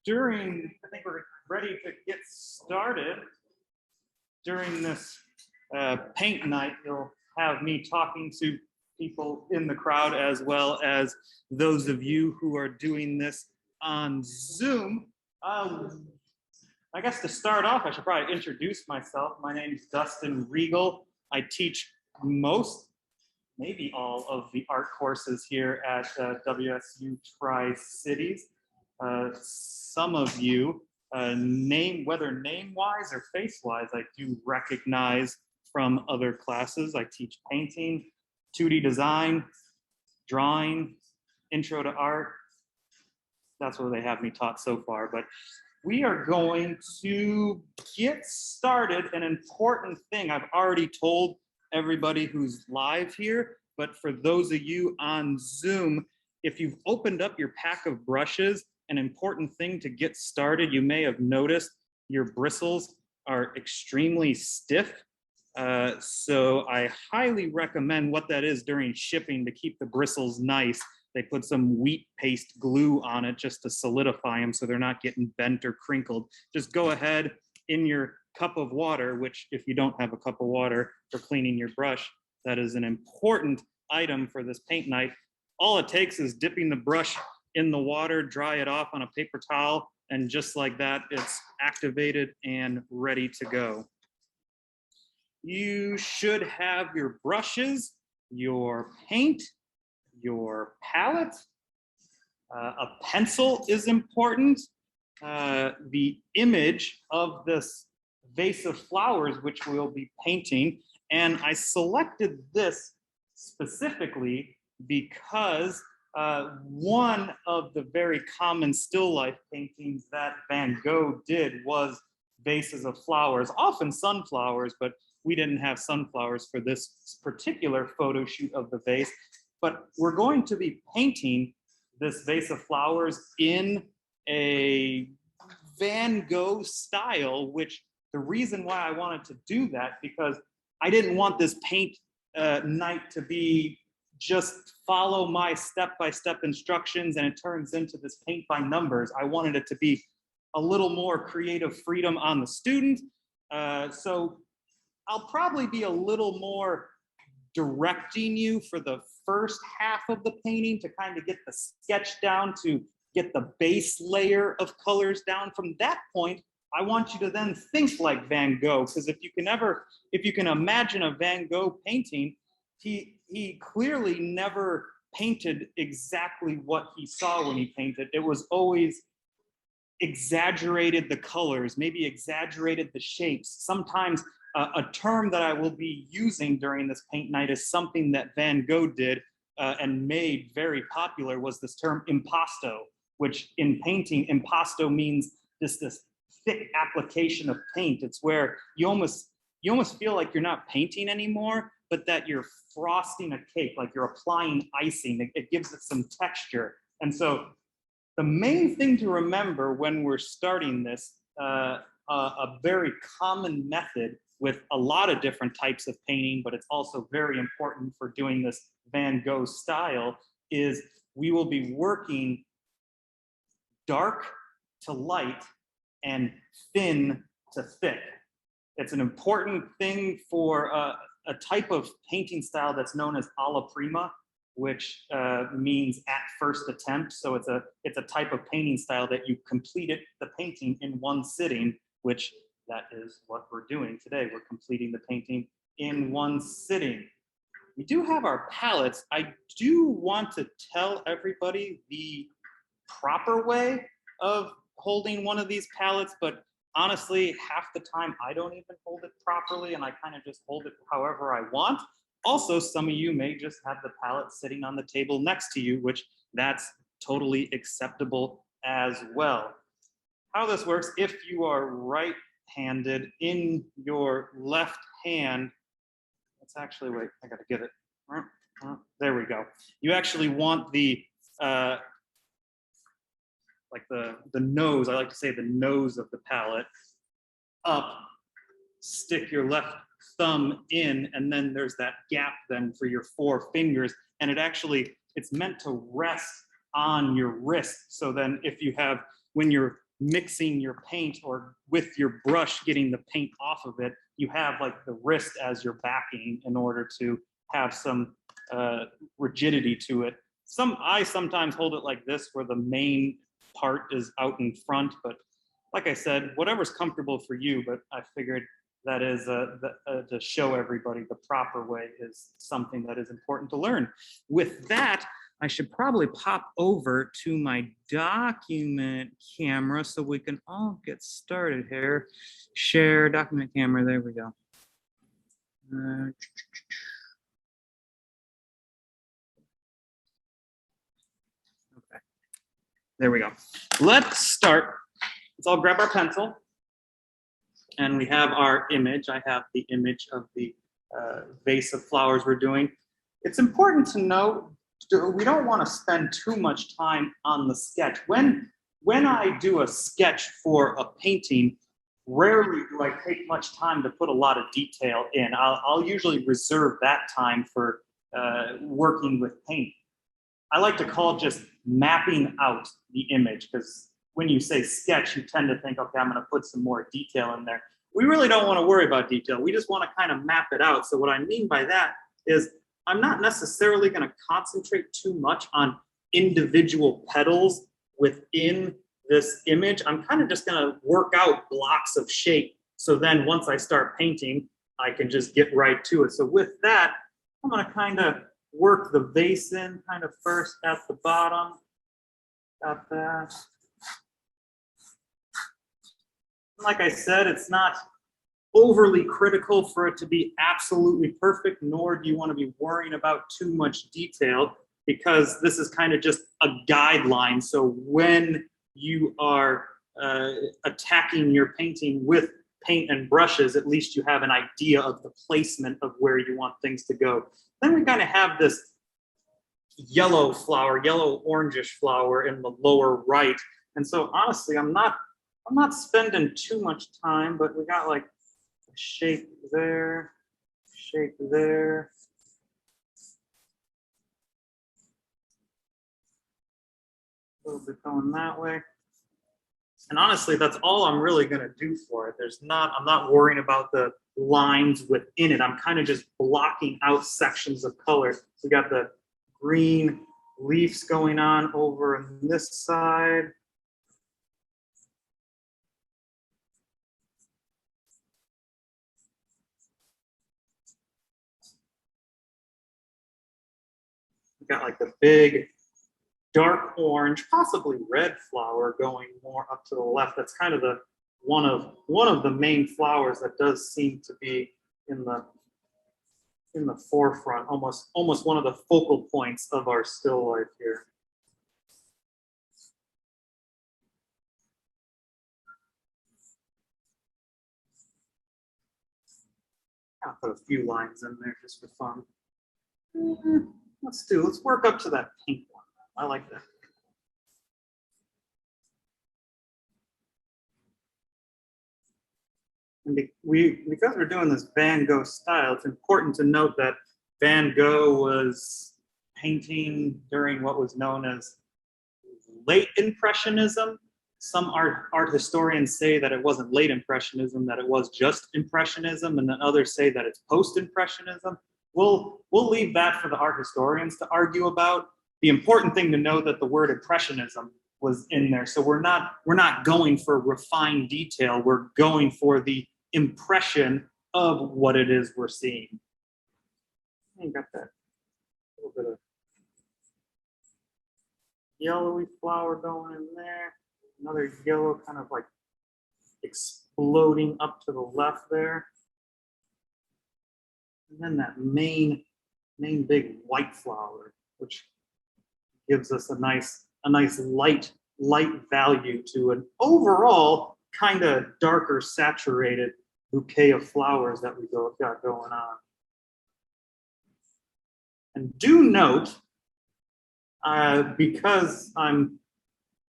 I think we're ready to get started. During this paint night, you'll have me talking to people in the crowd as well as those of you who are doing this on Zoom. I guess to start off, I should probably introduce myself. My name is Dustin Regul. I teach most, maybe all of the art courses here at WSU Tri-Cities. Some of you, whether name-wise or face-wise, I do recognize from other classes. I teach painting, 2D design, drawing, intro to art. That's where they have me taught so far. But we are going to get started. An important thing I've already told everybody who's live here, but for those of you on Zoom, if you've opened up your pack of brushes, an important thing to get started, you may have noticed your bristles are extremely stiff. So I highly recommend what that is during shipping to keep the bristles nice. They put some wheat paste glue on it just to solidify them so they're not getting bent or crinkled. Just go ahead in your cup of water, which if you don't have a cup of water for cleaning your brush, that is an important item for this paint night. All it takes is dipping the brush in the water, dry it off on a paper towel, and just like that, it's activated and ready to go. You should have your brushes, your paint, your palette. A pencil is important. The image of this vase of flowers, which we'll be painting, and I selected this specifically because one of the very common still life paintings that Van Gogh did was vases of flowers, often sunflowers, but we didn't have sunflowers for this particular photo shoot of the vase. But we're going to be painting this vase of flowers in a Van Gogh style, which the reason why I wanted to do that, because I didn't want this paint night to be just follow my step-by-step instructions and it turns into this paint by numbers. I wanted it to be a little more creative freedom on the student. So I'll probably be a little more directing you for the first half of the painting to kind of get the sketch down, to get the base layer of colors down. From that point, I want you to then think like Van Gogh, because if you can imagine a Van Gogh painting, he clearly never painted exactly what he saw when he painted. It was always exaggerated the colors, maybe exaggerated the shapes. Sometimes a term that I will be using during this paint night is something that Van Gogh did and made very popular, was this term impasto, which in painting, impasto means this thick application of paint. It's where you almost feel like you're not painting anymore, but that you're frosting a cake, like you're applying icing. It gives it some texture. And so the main thing to remember when we're starting this, a very common method with a lot of different types of painting, but it's also very important for doing this Van Gogh style, is we will be working dark to light and thin to thick. It's an important thing for a type of painting style that's known as alla prima, which means at first attempt. So it's a type of painting style that you completed the painting in one sitting, which that is what we're doing today. We're completing the painting in one sitting. We do have our palettes. I do want to tell everybody the proper way of holding one of these palettes, but honestly, half the time I don't even hold it properly and I kind of just hold it however I want. Also, some of you may just have the palette sitting on the table next to you, which that's totally acceptable as well. How this works, if you are right-handed, in your left hand, let's actually, wait, I gotta get it. There we go. You actually want the, like the nose, I like to say the nose of the palette, up, stick your left thumb in, and then there's that gap then for your 4 fingers, and it's meant to rest on your wrist. So then if you have, when you're mixing your paint or with your brush getting the paint off of it, you have like the wrist as your backing in order to have some rigidity to it. I sometimes hold it like this where the main part is out in front, but like I said, whatever's comfortable for you, but I figured that is to show everybody the proper way is something that is important to learn. With that, I should probably pop over to my document camera so we can all get started here. Share document camera, there we go. Okay, there we go. Let's start. Let's all grab our pencil. And we have our image. I have the image of the vase of flowers we're doing. It's important to note, we don't want to spend too much time on the sketch. When I do a sketch for a painting, rarely do I take much time to put a lot of detail in. I'll usually reserve that time for working with paint. I like to call it just mapping out the image, because when you say sketch, you tend to think, okay, I'm going to put some more detail in there. We really don't want to worry about detail. We just want to kind of map it out. So what I mean by that is I'm not necessarily going to concentrate too much on individual petals within this image. I'm kind of just going to work out blocks of shape. So then once I start painting, I can just get right to it. So with that, I'm going to kind of work the vase in kind of first at the bottom. Got that. Like I said, it's not overly critical for it to be absolutely perfect, nor do you want to be worrying about too much detail, because this is kind of just a guideline. So when you are attacking your painting with paint and brushes, at least you have an idea of the placement of where you want things to go. Then we kind of have this yellow flower, yellow orangish flower in the lower right. And so honestly, I'm not spending too much time, but we got like a shape there, shape there. A little bit going that way. And honestly, that's all I'm really going to do for it. I'm not worrying about the lines within it. I'm kind of just blocking out sections of color. So we got the green leaves going on over on this side. We got like the big dark orange, possibly red flower going more up to the left. That's kind of the one of the main flowers that does seem to be in the forefront, almost one of the focal points of our still life here. I'll put a few lines in there just for fun. Let's work up to that pink one. I like that. And because we're doing this Van Gogh style, it's important to note that Van Gogh was painting during what was known as late Impressionism. Some art historians say that it wasn't late Impressionism, that it was just Impressionism, and then others say that it's post-Impressionism. We'll leave that for the art historians to argue about. The important thing to know that the word Impressionism was in there. So we're not going for refined detail. We're going for the impression of what it is we're seeing. You got that little bit of yellowy flower going in there. Another yellow kind of like exploding up to the left there. And then that main big white flower, which gives us a nice light value to an overall kind of darker saturated bouquet of flowers that we got going on. And do note, because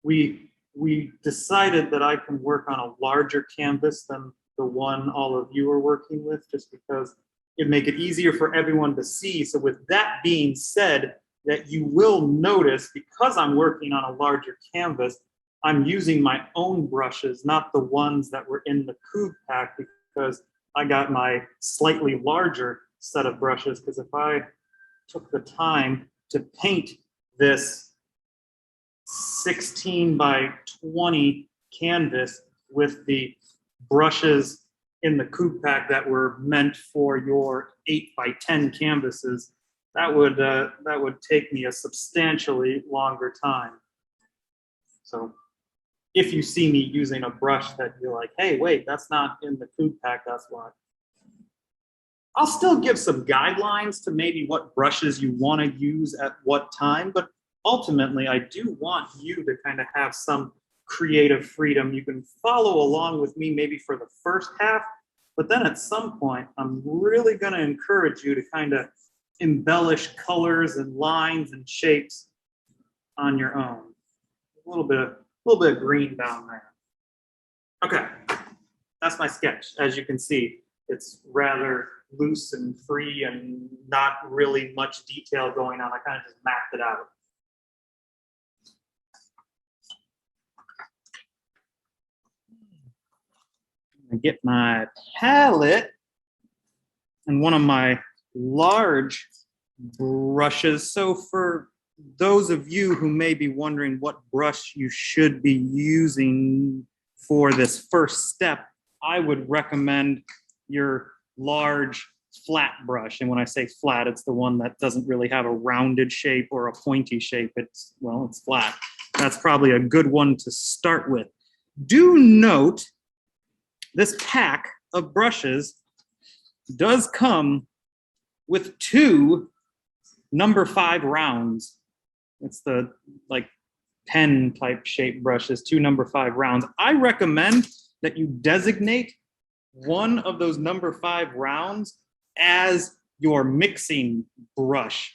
we decided that I can work on a larger canvas than the one all of you are working with, just because it'd make it easier for everyone to see. So with that being said, that you will notice, because I'm working on a larger canvas, I'm using my own brushes, not the ones that were in the CougPack, because I got my slightly larger set of brushes. Because if I took the time to paint this 16 by 20 canvas with the brushes in the CougPack that were meant for your 8 by 10 canvases, that would take me a substantially longer time. So if you see me using a brush that you're like, hey, wait, that's not in the CougPack, that's why. I'll still give some guidelines to maybe what brushes you want to use at what time, but ultimately I do want you to kind of have some creative freedom. You can follow along with me maybe for the first half, but then at some point, I'm really going to encourage you to kind of embellish colors and lines and shapes on your own. A little bit of green down there. Okay, that's my sketch. As you can see, it's rather loose and free and not really much detail going on. I kind of just mapped it out. I get my palette and one of my large brushes. So for those of you who may be wondering what brush you should be using for this first step, I would recommend your large flat brush. And when I say flat, it's the one that doesn't really have a rounded shape or a pointy shape. It's flat. That's probably a good one to start with. Do note this pack of brushes does come with 2 number 5 rounds. It's the like pen type shape brushes, 2 number 5 rounds. I recommend that you designate one of those number 5 rounds as your mixing brush.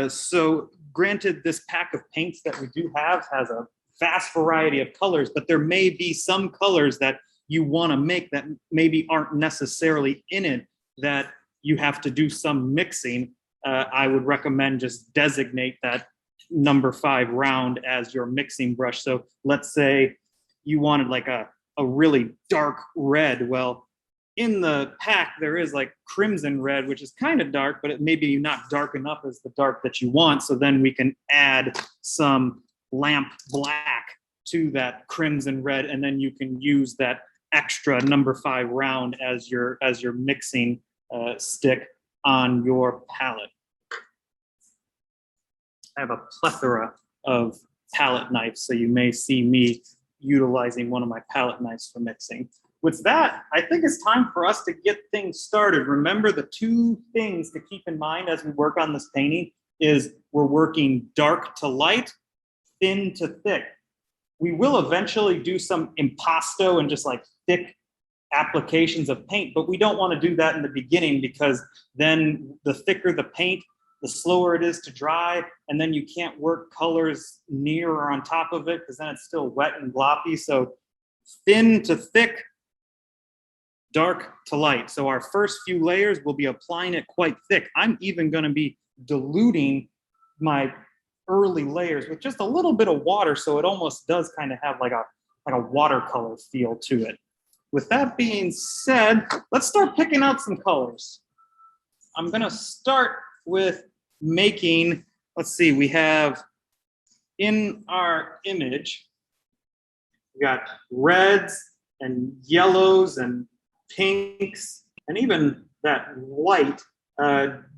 So granted, this pack of paints that we do have has a vast variety of colors, but there may be some colors that you want to make that maybe aren't necessarily in it that you have to do some mixing. I would recommend just designate that number 5 round as your mixing brush. So let's say you wanted like a really dark red. Well, in the pack, there is like crimson red, which is kind of dark, but it may be not dark enough as the dark that you want. So then we can add some lamp black to that crimson red, and then you can use that extra number 5 round as your mixing stick on your palette. I have a plethora of palette knives, so you may see me utilizing one of my palette knives for mixing. With that, I think it's time for us to get things started. Remember, the 2 things to keep in mind as we work on this painting is we're working dark to light, thin to thick. We will eventually do some impasto and just like thick applications of paint, but we don't want to do that in the beginning, because then the thicker the paint, the slower it is to dry, and then you can't work colors near or on top of it because then it's still wet and gloppy. So thin to thick, dark to light. So our first few layers, we'll be applying it quite thick. I'm even going to be diluting my early layers with just a little bit of water, so it almost does kind of have like a watercolor feel to it. With that being said, let's start picking out some colors. I'm going to start with making, let's see, we have in our image, we got reds and yellows and pinks, and even that light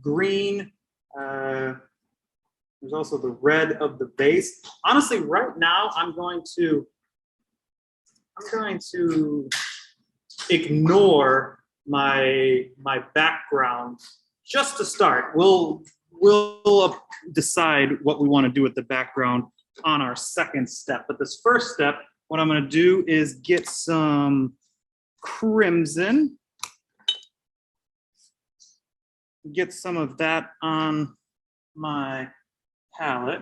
green. There's also the red of the base. Honestly, right now, I'm going to ignore my background just to start. We'll decide what we want to do with the background on our second step. But this first step, what I'm going to do is get some crimson. Get some of that on my palette.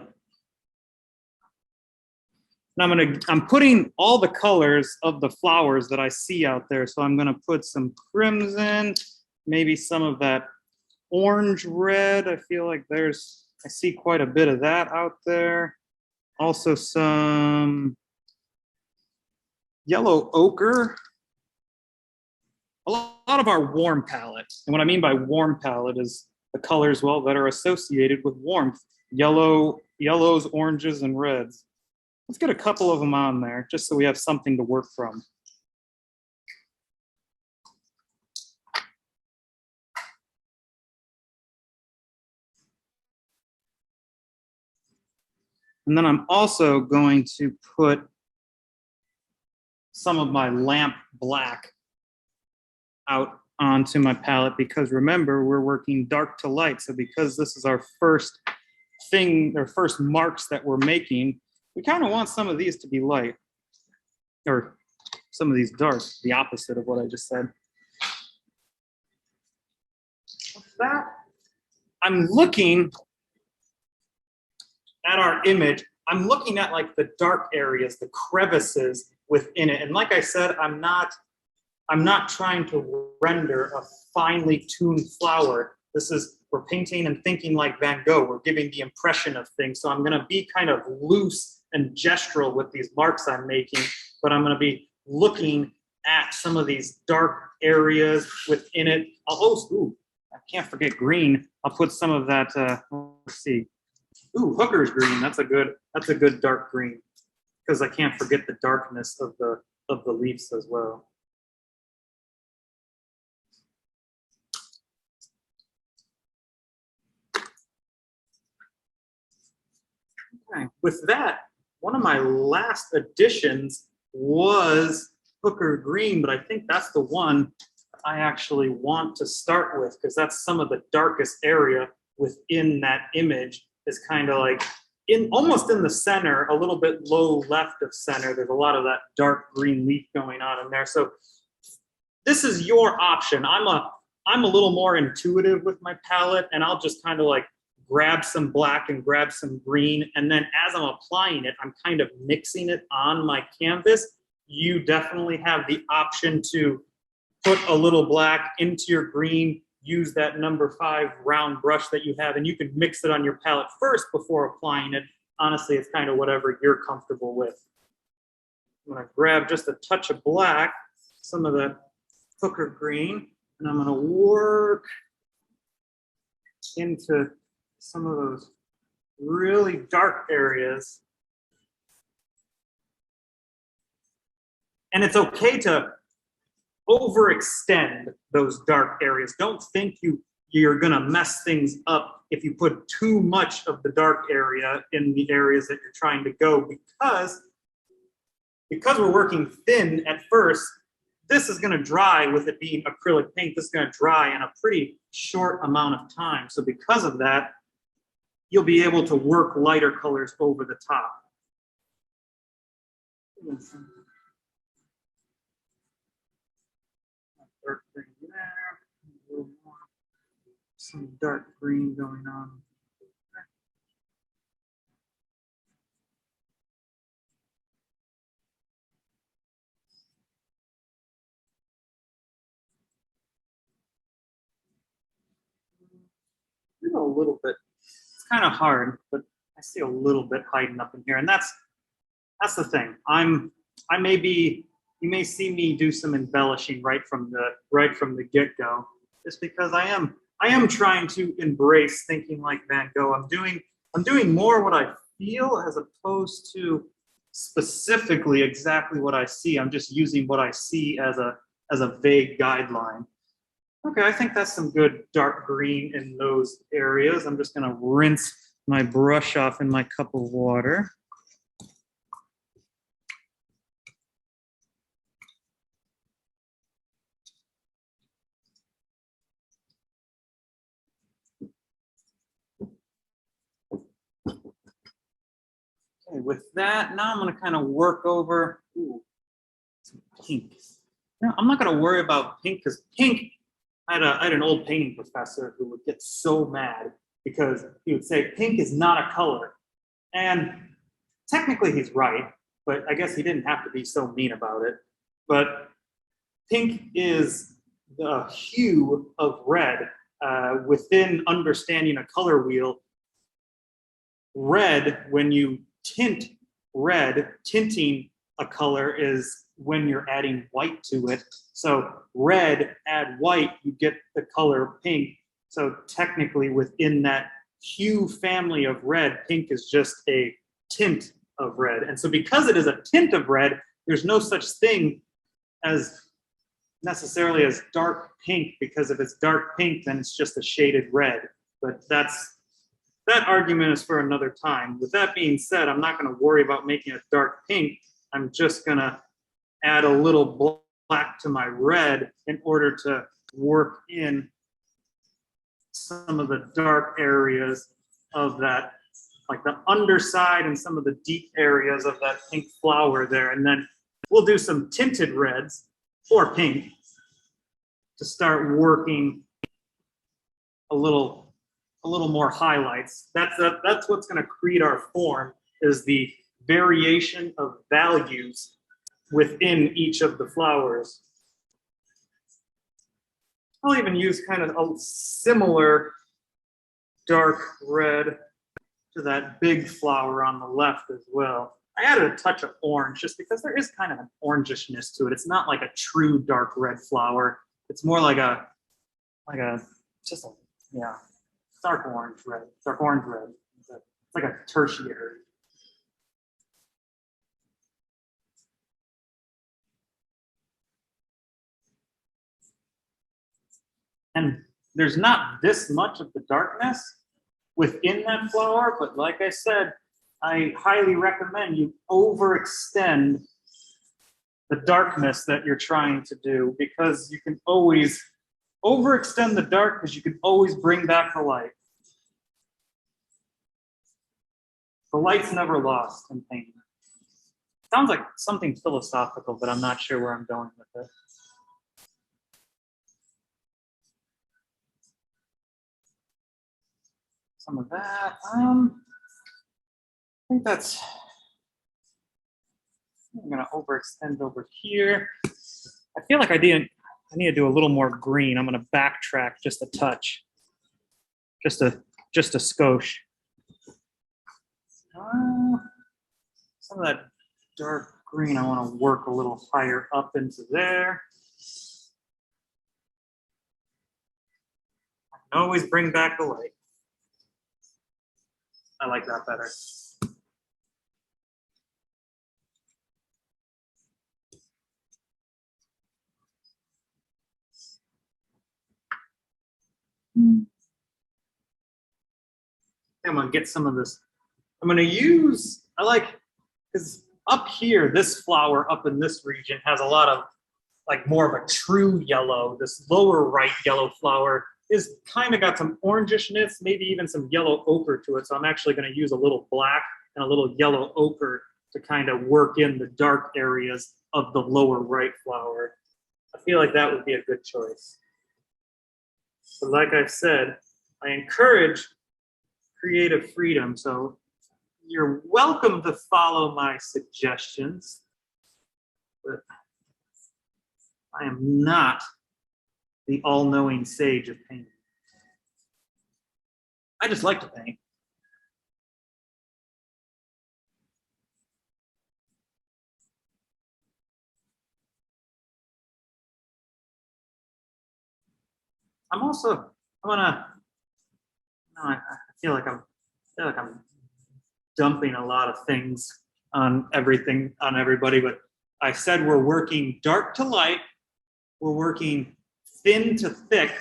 And I'm putting all the colors of the flowers that I see out there. So I'm gonna put some crimson, maybe some of that orange red. I feel like I see quite a bit of that out there. Also some yellow ochre. A lot of our warm palette. And what I mean by warm palette is the colors, well, that are associated with warmth. Yellows, oranges, and reds. Let's get a couple of them on there just so we have something to work from. And then I'm also going to put some of my lamp black out onto my palette, because remember, we're working dark to light. So because this is our first thing, or first marks that we're making, we kind of want some of these to be light, or some of these dark, the opposite of what I just said. With that, I'm looking at our image. I'm looking at like the dark areas, the crevices within it. And like I said, I'm not trying to render a finely tuned flower. We're painting and thinking like Van Gogh. We're giving the impression of things. So I'm gonna be kind of loose and gestural with these marks I'm making, but I'm gonna be looking at some of these dark areas within it. I can't forget green. I'll put some of that, let's see. Ooh, hooker's green, that's a good dark green, because I can't forget the darkness of the leaves as well. Okay. With that, one of my last additions was hooker green, but I think that's the one I actually want to start with, because that's some of the darkest area within that image. Is kind of like almost in the center, a little bit low left of center. There's a lot of that dark green leaf going on in there. So this is your option. I'm a little more intuitive with my palette, and I'll just kind of like grab some black and grab some green, and then as I'm applying it, I'm kind of mixing it on my canvas. You definitely have the option to put a little black into your green, use that number 5 round brush that you have, and you can mix it on your palette first before applying it. Honestly, it's kind of whatever you're comfortable with. I'm gonna grab just a touch of black, some of the hooker green, and I'm gonna work into some of those really dark areas. And it's okay to overextend those dark areas. Don't think you're gonna mess things up if you put too much of the dark area in the areas that you're trying to go, because we're working thin at first. This is gonna dry. With it being acrylic paint, this is gonna dry in a pretty short amount of time. So because of that, you'll be able to work lighter colors over the top. Dark green there, a little more, some dark green going on. A little bit. It's kind of hard, but I see a little bit hiding up in here, and that's the thing. You may see me do some embellishing right from the get-go, just because I am trying to embrace thinking like Van Gogh. I'm doing more what I feel as opposed to specifically exactly what I see. I'm just using what I see as a vague guideline. Okay, I think that's some good dark green in those areas. I'm just gonna rinse my brush off in my cup of water. Okay, with that, now I'm gonna kind of work over some pink. Now, I'm not gonna worry about pink, because pink, I had an old painting professor who would get so mad because he would say pink is not a color. And technically he's right, but I guess he didn't have to be so mean about it. But pink is the hue of red. Within understanding a color wheel, red, when you tint red, tinting a color is when you're adding white to it. So red, add white, you get the color pink. So technically within that hue family of red, pink is just a tint of red. And so because it is a tint of red, there's no such thing as necessarily as dark pink, because if it's dark pink, then it's just a shaded red. But that argument is for another time. With that being said, I'm not going to worry about making it dark pink. I'm just going to add a little black to my red in order to work in some of the dark areas of that, like the underside and some of the deep areas of that pink flower there. And then we'll do some tinted reds or pink to start working a little more highlights. That's what's going to create our form, is the variation of values within each of the flowers. I'll even use kind of a similar dark red to that big flower on the left as well. I added a touch of orange just because there is kind of an orangishness to it. It's not like a true dark red flower. It's more like a dark orange red. It's like a tertiary. And there's not this much of the darkness within that flower, but like I said, I highly recommend you overextend the darkness that you're trying to do, because you can always overextend the dark, because you can always bring back the light. The light's never lost in painting. Sounds like something philosophical, but I'm not sure where I'm going with it. Some of that. I think that's. I'm gonna overextend over here. I feel like I need to do a little more green. I'm gonna backtrack just a touch, just a skosh. Some of that dark green, I want to work a little higher up into there. I can always bring back the light. I like that better. I'm gonna get some of this. I'm gonna use, because up here, this flower up in this region has a lot of, like, more of a true yellow. This lower right yellow flower is kind of got some orangishness, maybe even some yellow ochre to it. So I'm actually gonna use a little black and a little yellow ochre to kind of work in the dark areas of the lower right flower. I feel like that would be a good choice. But like I've said, I encourage creative freedom. So you're welcome to follow my suggestions, but I am not the all-knowing sage of painting. I just like to paint. I feel like I'm dumping a lot of things on everybody, but I said we're working dark to light, we're working thin to thick.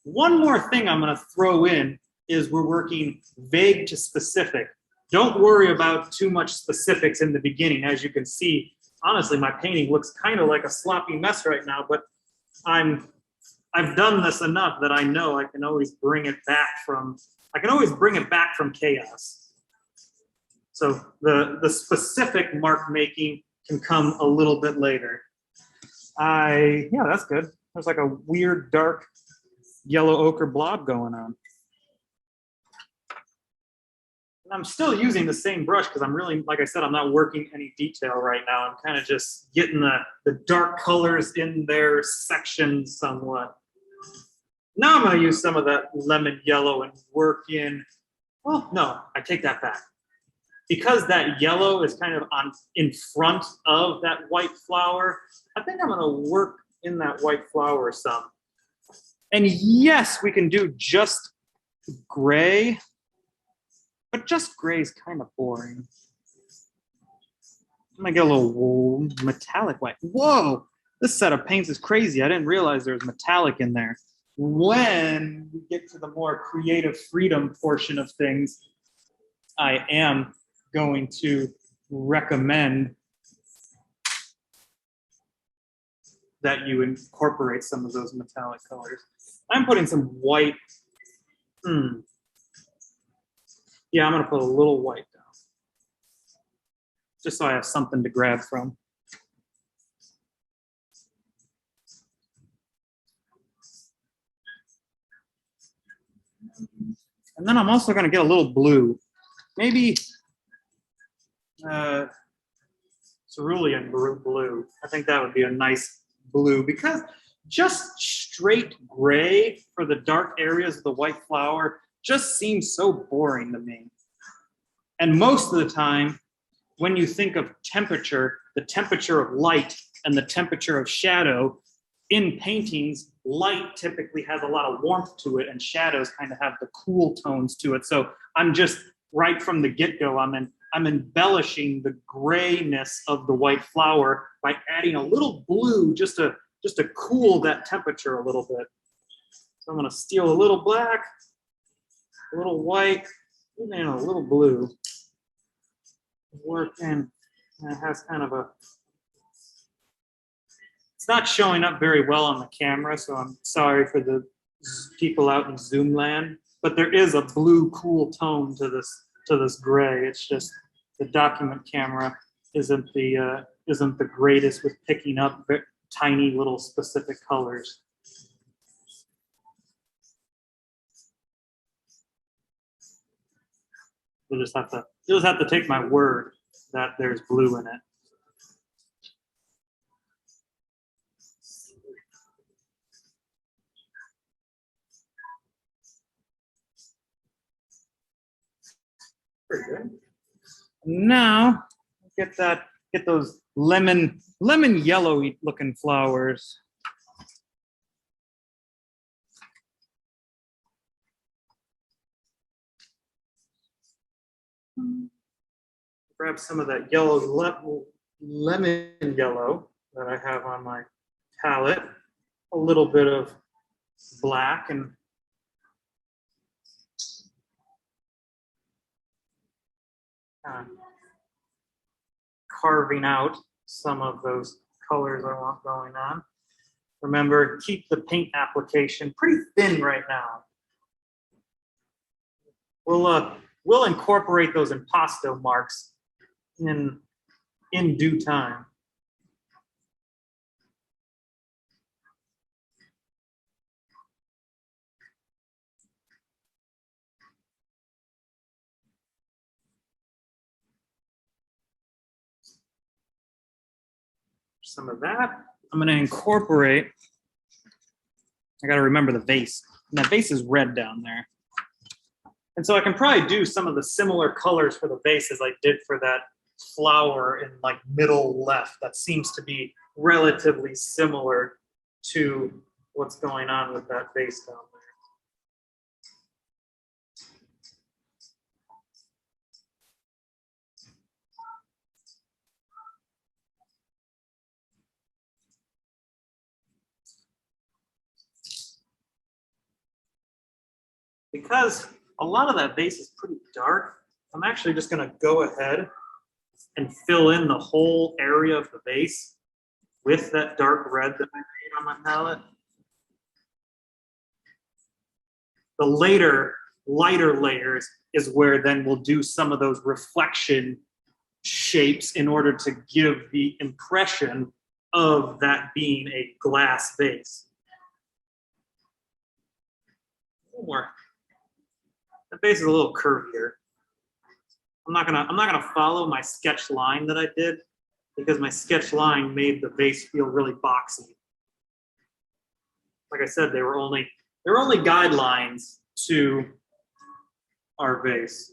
One more thing I'm gonna throw in is we're working vague to specific. Don't worry about too much specifics in the beginning. As you can see, honestly, my painting looks kind of like a sloppy mess right now, but I've done this enough that I know I can always bring it back from chaos. So the specific mark making can come a little bit later. Yeah, that's good. There's like a weird dark yellow ochre blob going on. And I'm still using the same brush because I'm really, like I said, I'm not working any detail right now. I'm kind of just getting the dark colors in their sections somewhat. Now I'm going to use some of that lemon yellow and work in, well, no, I take that back. because that yellow is kind of in front of that white flower, I think I'm gonna work in that white flower some. And yes, we can do just gray, but just gray is kind of boring. I'm gonna get a little metallic white. Whoa, this set of paints is crazy. I didn't realize there was metallic in there. When we get to the more creative freedom portion of things, I am going to recommend that you incorporate some of those metallic colors. I'm putting some white. Yeah, I'm gonna put a little white down, just so I have something to grab from. And then I'm also gonna get a little blue. Maybe cerulean blue. I think that would be a nice blue, because just straight gray for the dark areas of the white flower just seems so boring to me. And most of the time, when you think of temperature, the temperature of light and the temperature of shadow, in paintings, light typically has a lot of warmth to it and shadows kind of have the cool tones to it. So I'm just, right from the get-go, I'm embellishing the grayness of the white flower by adding a little blue just to cool that temperature a little bit. So I'm gonna steal a little black, a little white, and a little blue. Work in, and it has kind of a, it's not showing up very well on the camera, so I'm sorry for the people out in Zoom land, but there is a blue cool tone to this gray. It's just the document camera isn't the greatest with picking up tiny little specific colors. You'll just have to take my word that there's blue in it. Very good. Now get those lemon yellow looking flowers. Grab some of that yellow lemon yellow that I have on my palette. A little bit of black and carving out some of those colors I want going on. Remember, keep the paint application pretty thin right now. We'll incorporate those impasto marks in due time. Some of that. I'm going to incorporate. I got to remember the vase. And that vase is red down there. And so I can probably do some of the similar colors for the vase as I did for that flower in like middle left. That seems to be relatively similar to what's going on with that vase down there. Because a lot of that vase is pretty dark, I'm actually just going to go ahead and fill in the whole area of the vase with that dark red that I made on my palette. The later, lighter layers is where then we'll do some of those reflection shapes in order to give the impression of that being a glass vase. A little more. The base is a little curvier. I'm not gonna follow my sketch line that I did because my sketch line made the vase feel really boxy. Like I said, they were only guidelines to our vase.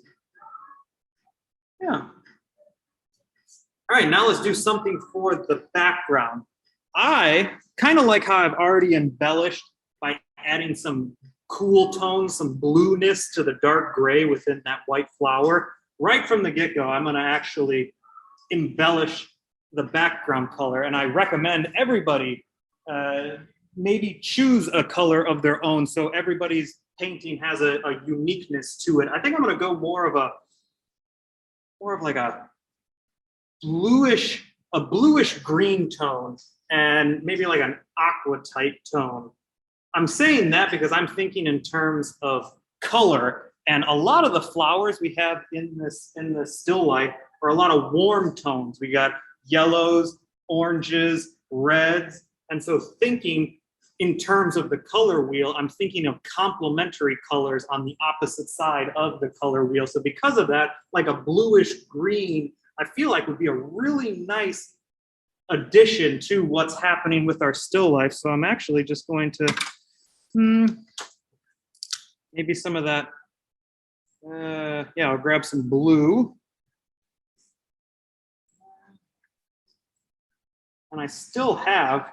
Yeah. All right, now let's do something for the background. I kind of like how I've already embellished by adding some cool tones, some blueness to the dark gray within that white flower. Right from the get-go, I'm going to actually embellish the background color, and I recommend everybody maybe choose a color of their own so everybody's painting has a uniqueness to it. I think I'm going to go more of like a bluish green tone and maybe like an aqua type tone. I'm saying that because I'm thinking in terms of color, and a lot of the flowers we have in this still life are a lot of warm tones. We got yellows, oranges, reds, and so thinking in terms of the color wheel, I'm thinking of complementary colors on the opposite side of the color wheel. So because of that, like a bluish green, I feel like would be a really nice addition to what's happening with our still life. So I'm actually just going to maybe some of that. Yeah, I'll grab some blue. And I still have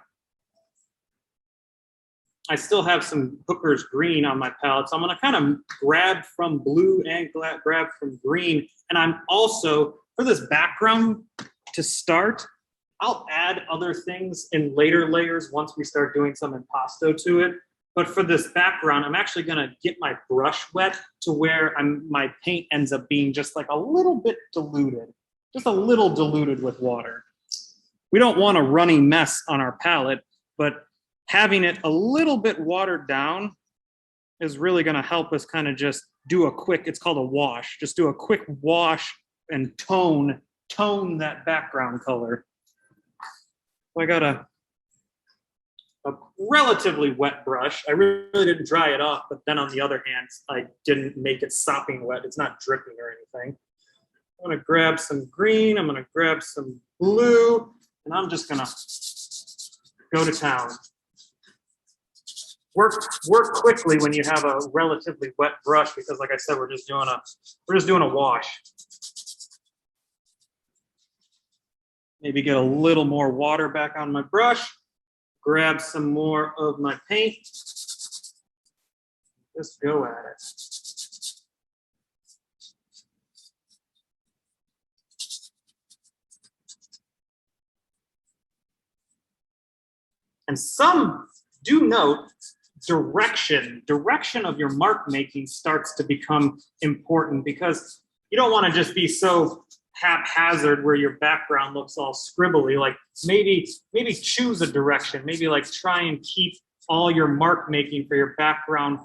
some Hooker's green on my palette. So I'm going to kind of grab from blue and grab from green. And I'm also, for this background to start, I'll add other things in later layers once we start doing some impasto to it. But for this background, I'm actually going to get my brush wet to where my paint ends up being just like a little bit diluted, just a little diluted with water. We don't want a runny mess on our palette, but having it a little bit watered down is really going to help us kind of just do a quick, it's called a wash, just do a quick wash and tone that background color. So I got a relatively wet brush. I really didn't dry it off, but then on the other hand, I didn't make it sopping wet. It's not dripping or anything. I'm going to grab some green. I'm going to grab some blue, and I'm just going to go to town. Work quickly when you have a relatively wet brush, because like I said, we're just doing a wash. Maybe get a little more water back on my brush. Grab some more of my paint. Just go at it. And some do note direction of your mark making starts to become important, because you don't want to just be so haphazard where your background looks all scribbly. Like maybe choose a direction, maybe like try and keep all your mark making for your background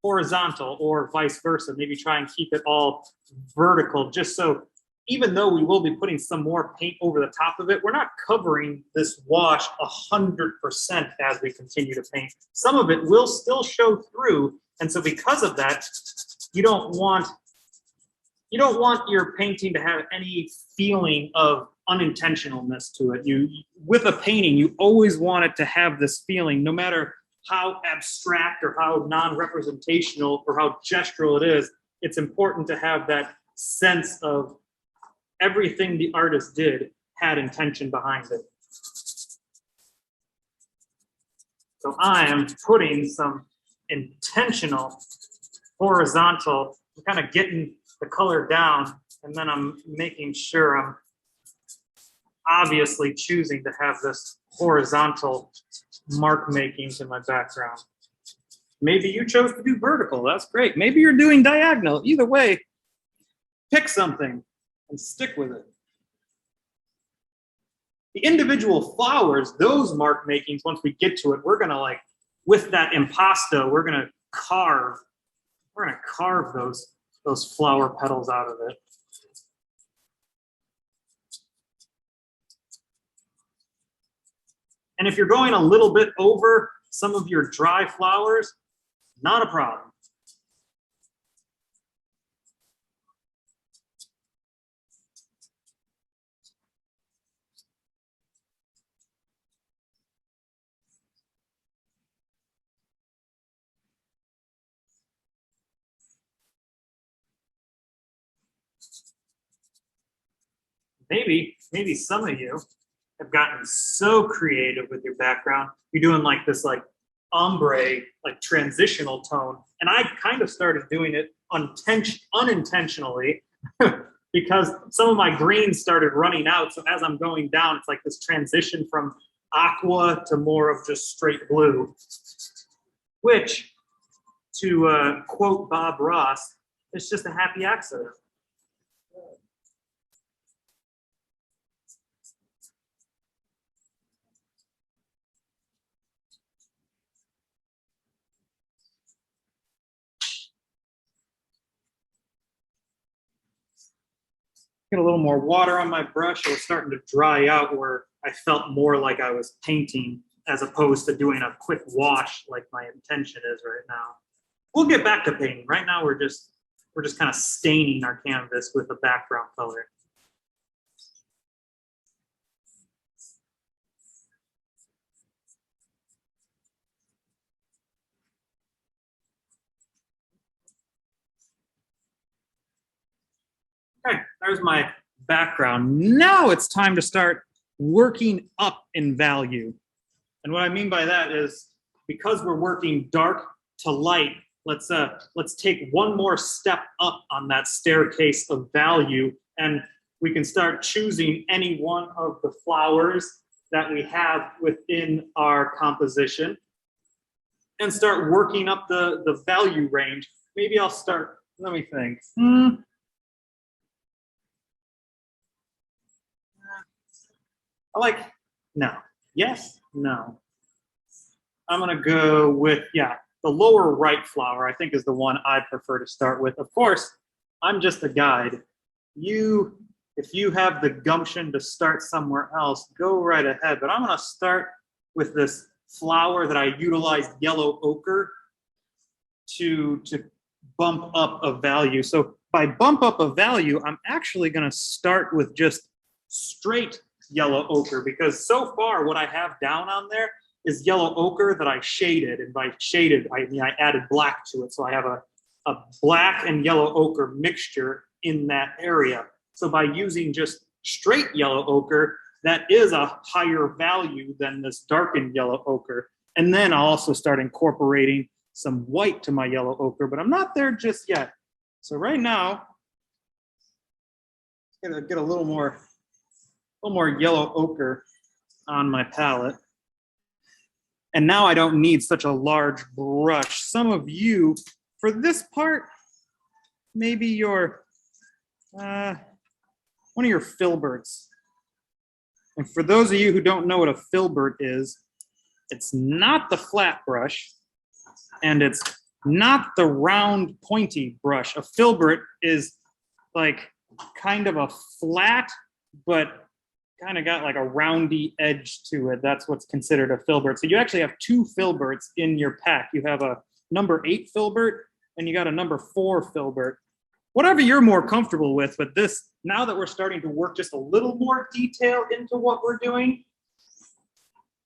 horizontal, or vice versa. Maybe try and keep it all vertical, just so even though we will be putting some more paint over the top of it, we're not covering this wash 100% as we continue to paint. Some of it will still show through, and so because of that, you don't want your painting to have any feeling of unintentionalness to it. With a painting, you always want it to have this feeling, no matter how abstract or how non-representational or how gestural it is. It's important to have that sense of everything the artist did had intention behind it. So I am putting some intentional horizontal, I'm kind of getting the color down, and then I'm making sure I'm obviously choosing to have this horizontal mark makings in my background. Maybe you chose to do vertical, that's great. Maybe you're doing diagonal. Either way, pick something and stick with it. The individual flowers, those mark makings, once we get to it, we're gonna like, with that impasto, we're gonna carve those flower petals out of it. And if you're going a little bit over some of your dry flowers, not a problem. maybe some of you have gotten so creative with your background. You're doing like this like ombre, like transitional tone. And I kind of started doing it unintentionally because some of my greens started running out. So as I'm going down, it's like this transition from aqua to more of just straight blue, which, to quote Bob Ross, is just a happy accident. Get a little more water on my brush. It was starting to dry out where I felt more like I was painting as opposed to doing a quick wash like my intention is right now. We'll get back to painting. Right now we're just kind of staining our canvas with a background color. Okay, there's my background. Now it's time to start working up in value. And what I mean by that is because we're working dark to light, let's take one more step up on that staircase of value, and we can start choosing any one of the flowers that we have within our composition and start working up the value range. Maybe I'll start, let me think. I like, no, yes, no. I'm gonna go with, yeah, the lower right flower, I think, is the one I prefer to start with. Of course, I'm just a guide. If you have the gumption to start somewhere else, go right ahead. But I'm gonna start with this flower that I utilized yellow ochre to bump up a value. So by bump up a value, I'm actually gonna start with just straight yellow ochre, because so far what I have down on there is yellow ochre that I shaded, and by shaded I mean I added black to it, so I have a black and yellow ochre mixture in that area. So by using just straight yellow ochre, that is a higher value than this darkened yellow ochre. And then I'll also start incorporating some white to my yellow ochre, but I'm not there just yet. So right now, I'm gonna get a little more yellow ochre on my palette. And now I don't need such a large brush. Some of you, for this part, maybe your, one of your filberts. And for those of you who don't know what a filbert is, it's not the flat brush, and it's not the round pointy brush. A filbert is like kind of a flat, but kind of got like a roundy edge to it. That's what's considered a filbert. So you actually have two filberts in your pack. You have a number 8 filbert and you got a number 4 filbert. Whatever you're more comfortable with, but this, now that we're starting to work just a little more detail into what we're doing,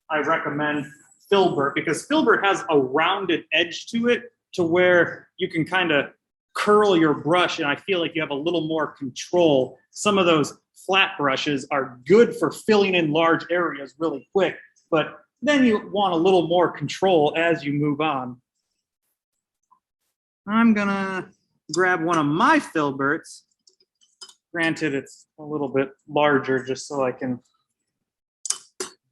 I recommend filbert, because filbert has a rounded edge to it to where you can kind of curl your brush, and I feel like you have a little more control. Some of those flat brushes are good for filling in large areas really quick, but then you want a little more control as you move on. I'm gonna grab one of my filberts. Granted, it's a little bit larger just so I can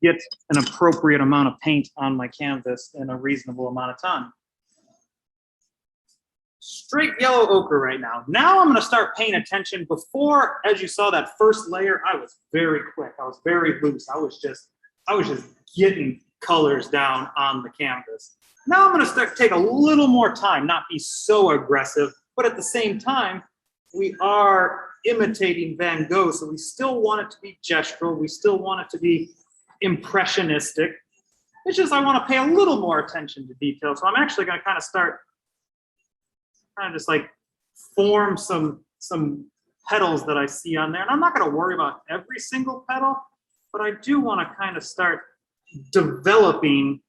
get an appropriate amount of paint on my canvas in a reasonable amount of time. Straight yellow ochre right now. Now I'm gonna start paying attention. Before, as you saw that first layer, I was very quick. I was very loose. I was just getting colors down on the canvas. Now I'm gonna take a little more time, not be so aggressive, but at the same time, we are imitating Van Gogh, so we still want it to be gestural. We still want it to be impressionistic. It's just I want to pay a little more attention to detail. So I'm actually going to kind of start, kind of just like form some petals that I see on there. And I'm not going to worry about every single petal, but I do want to kind of start developing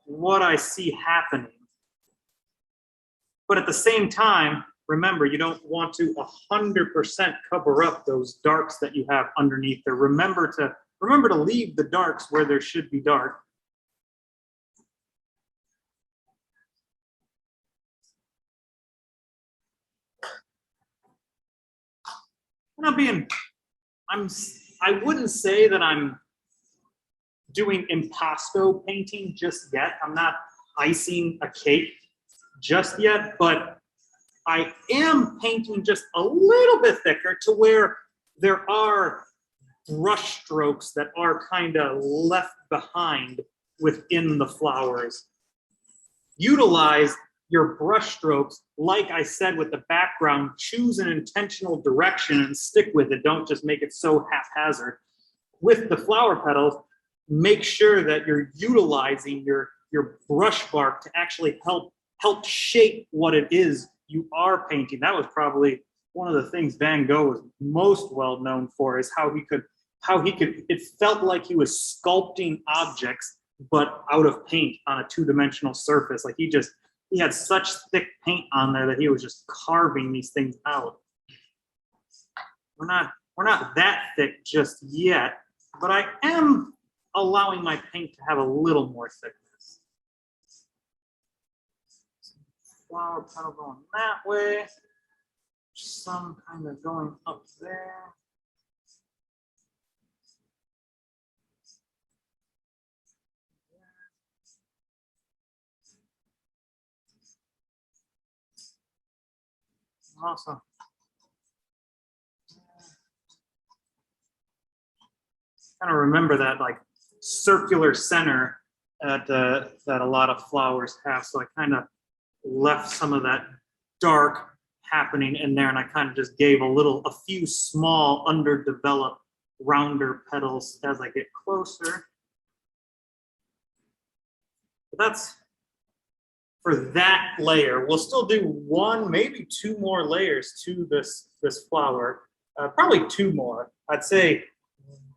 what I see happening. But at the same time, remember, you don't want to 100% cover up those darks that you have underneath there. Remember to leave the darks where there should be dark. I wouldn't say that I'm doing impasto painting just yet. I'm not icing a cake just yet, but I am painting just a little bit thicker to where there are brush strokes that are kind of left behind within the flowers. Utilize your brush strokes, like I said with the background, choose an intentional direction and stick with it. Don't just make it so haphazard. With the flower petals, make sure that you're utilizing your brush bark to actually help shape what it is you are painting. That was probably one of the things Van Gogh was most well known for, is how he could, it felt like he was sculpting objects, but out of paint on a two-dimensional surface. Like he had such thick paint on there that he was just carving these things out. We're not that thick just yet, but I am allowing my paint to have a little more thickness. Flower petal going that way, some kind of going up there. Awesome. Kind of remember that like circular center that a lot of flowers have. So I kind of left some of that dark happening in there, and I kind of just gave a few small underdeveloped rounder petals as I get closer. But that's for that layer. We'll still do one, maybe two more layers to this flower. Probably two more. I'd say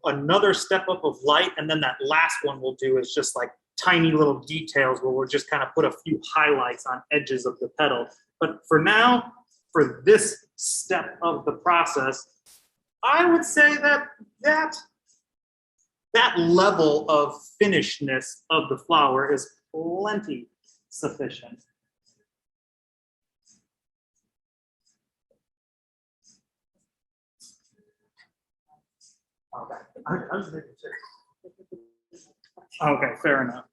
another step up of light, and then that last one we'll do is just like tiny little details where we'll just kind of put a few highlights on edges of the petal. But for now, for this step of the process, I would say that level of finishedness of the flower is plenty sufficient. Okay. I was making sure. Okay, fair enough.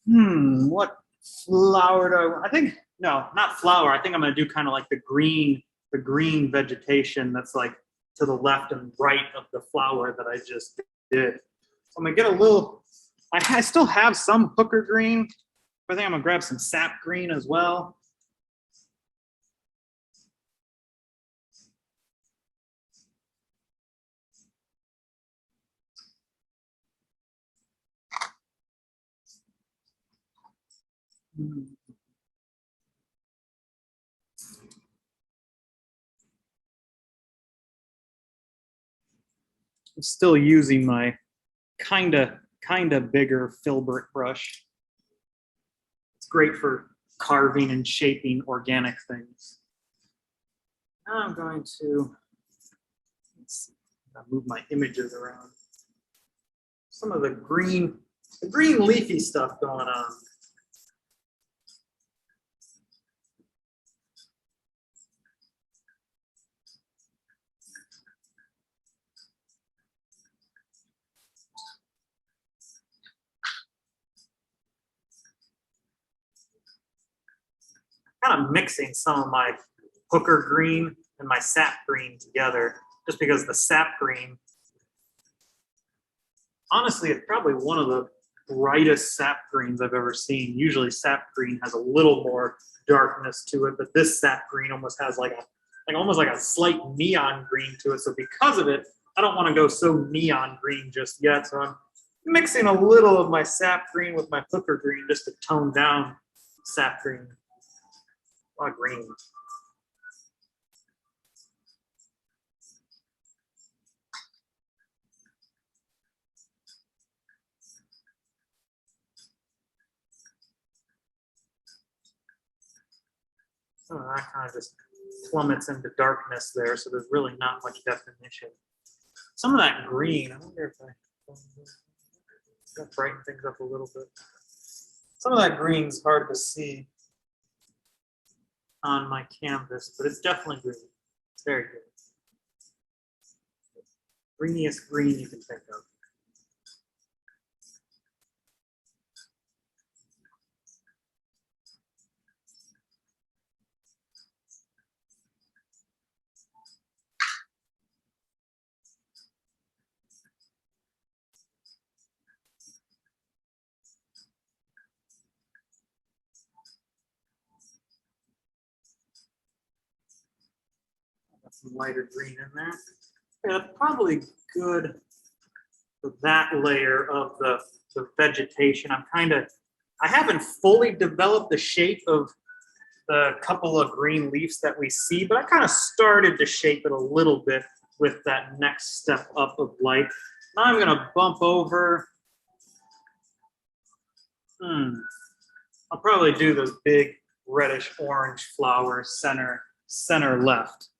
What flower do I think, no, not flower. I think I'm gonna do kind of like the green vegetation that's like to the left and right of the flower that I just did. So I'm gonna get a little, I still have some hooker green. I think I'm gonna grab some sap green as well. I'm still using my kind of bigger filbert brush. It's great for carving and shaping organic things. Now I'm going to, let's see, I'll move my images around. Some of the green leafy stuff going on. Kind of mixing some of my hooker green and my sap green together, just because the sap green, honestly, it's probably one of the brightest sap greens I've ever seen. Usually sap green has a little more darkness to it, but this sap green almost has almost like a slight neon green to it. So because of it, I don't want to go so neon green just yet. So I'm mixing a little of my sap green with my hooker green just to tone down sap green. A lot of green. Some of that kind of just plummets into darkness there, so there's really not much definition. Some of that green, I wonder if I brighten things up a little bit. Some of that green's hard to see on my canvas, but it's definitely green. It's very good. Greeniest green you can think of. Some lighter green in there. Yeah, that's probably good for that layer of the vegetation. I haven't fully developed the shape of the couple of green leaves that we see, but I kind of started to shape it a little bit with that next step up of light. Now I'm going to bump over. I'll probably do those big reddish orange flowers center left.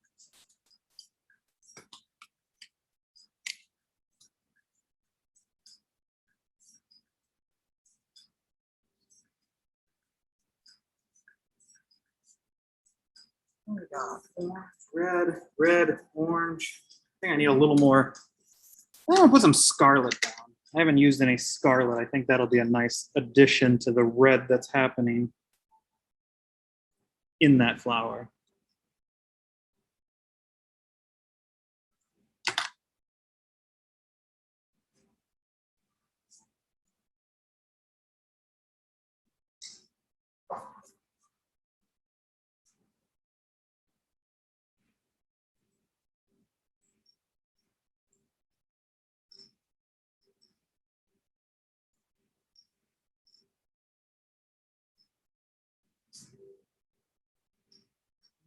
What we got? Orange, red, orange. I think I need a little more. I'm gonna put some scarlet down. I haven't used any scarlet. I think that'll be a nice addition to the red that's happening in that flower.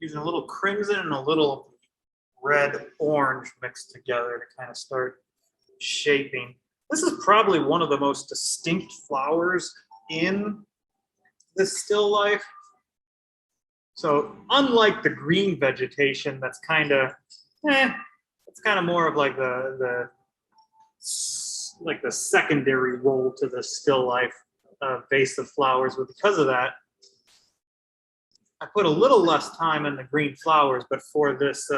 Using a little crimson and a little red orange mixed together to kind of start shaping. This is probably one of the most distinct flowers in the still life. So unlike the green vegetation, that's kind of, it's kind of more of like the secondary role to the still life vase of flowers. But because of that, I put a little less time in the green flowers, but for this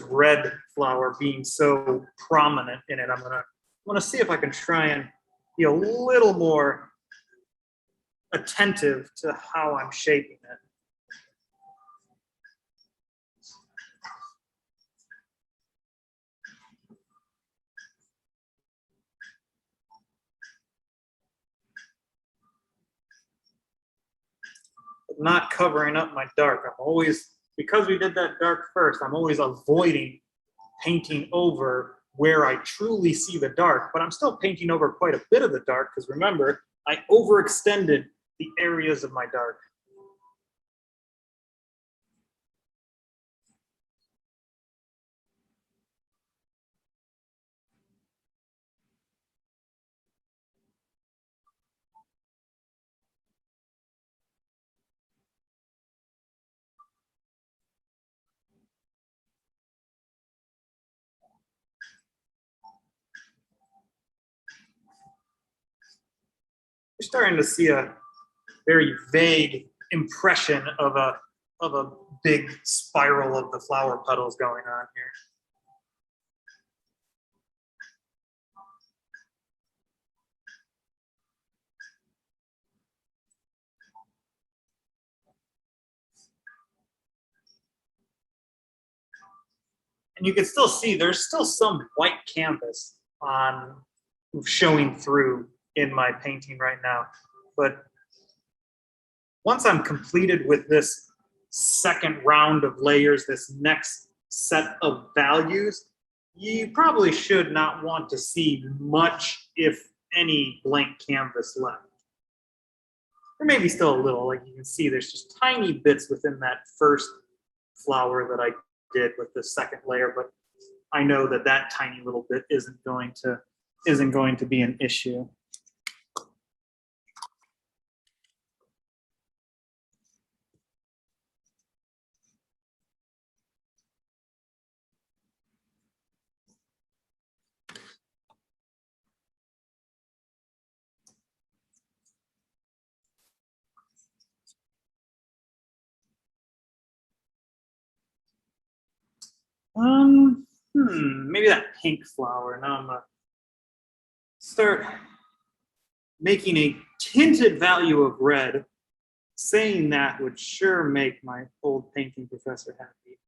red flower being so prominent in it, I'm gonna see if I can try and be a little more attentive to how I'm shaping it. Not covering up my dark. I'm always, because we did that dark first, I'm always avoiding painting over where I truly see the dark, but I'm still painting over quite a bit of the dark because remember, I overextended the areas of my dark. You're starting to see a very vague impression of a big spiral of the flower petals going on here. And you can still see there's still some white canvas on showing through in my painting right now. But once I'm completed with this second round of layers, this next set of values, you probably should not want to see much, if any, blank canvas left. There may be still a little, like you can see, there's just tiny bits within that first flower that I did with the second layer, but I know that that tiny little bit isn't going to be an issue. maybe that pink flower. Now I'm gonna start making a tinted value of red. Saying that would sure make my old painting professor happy.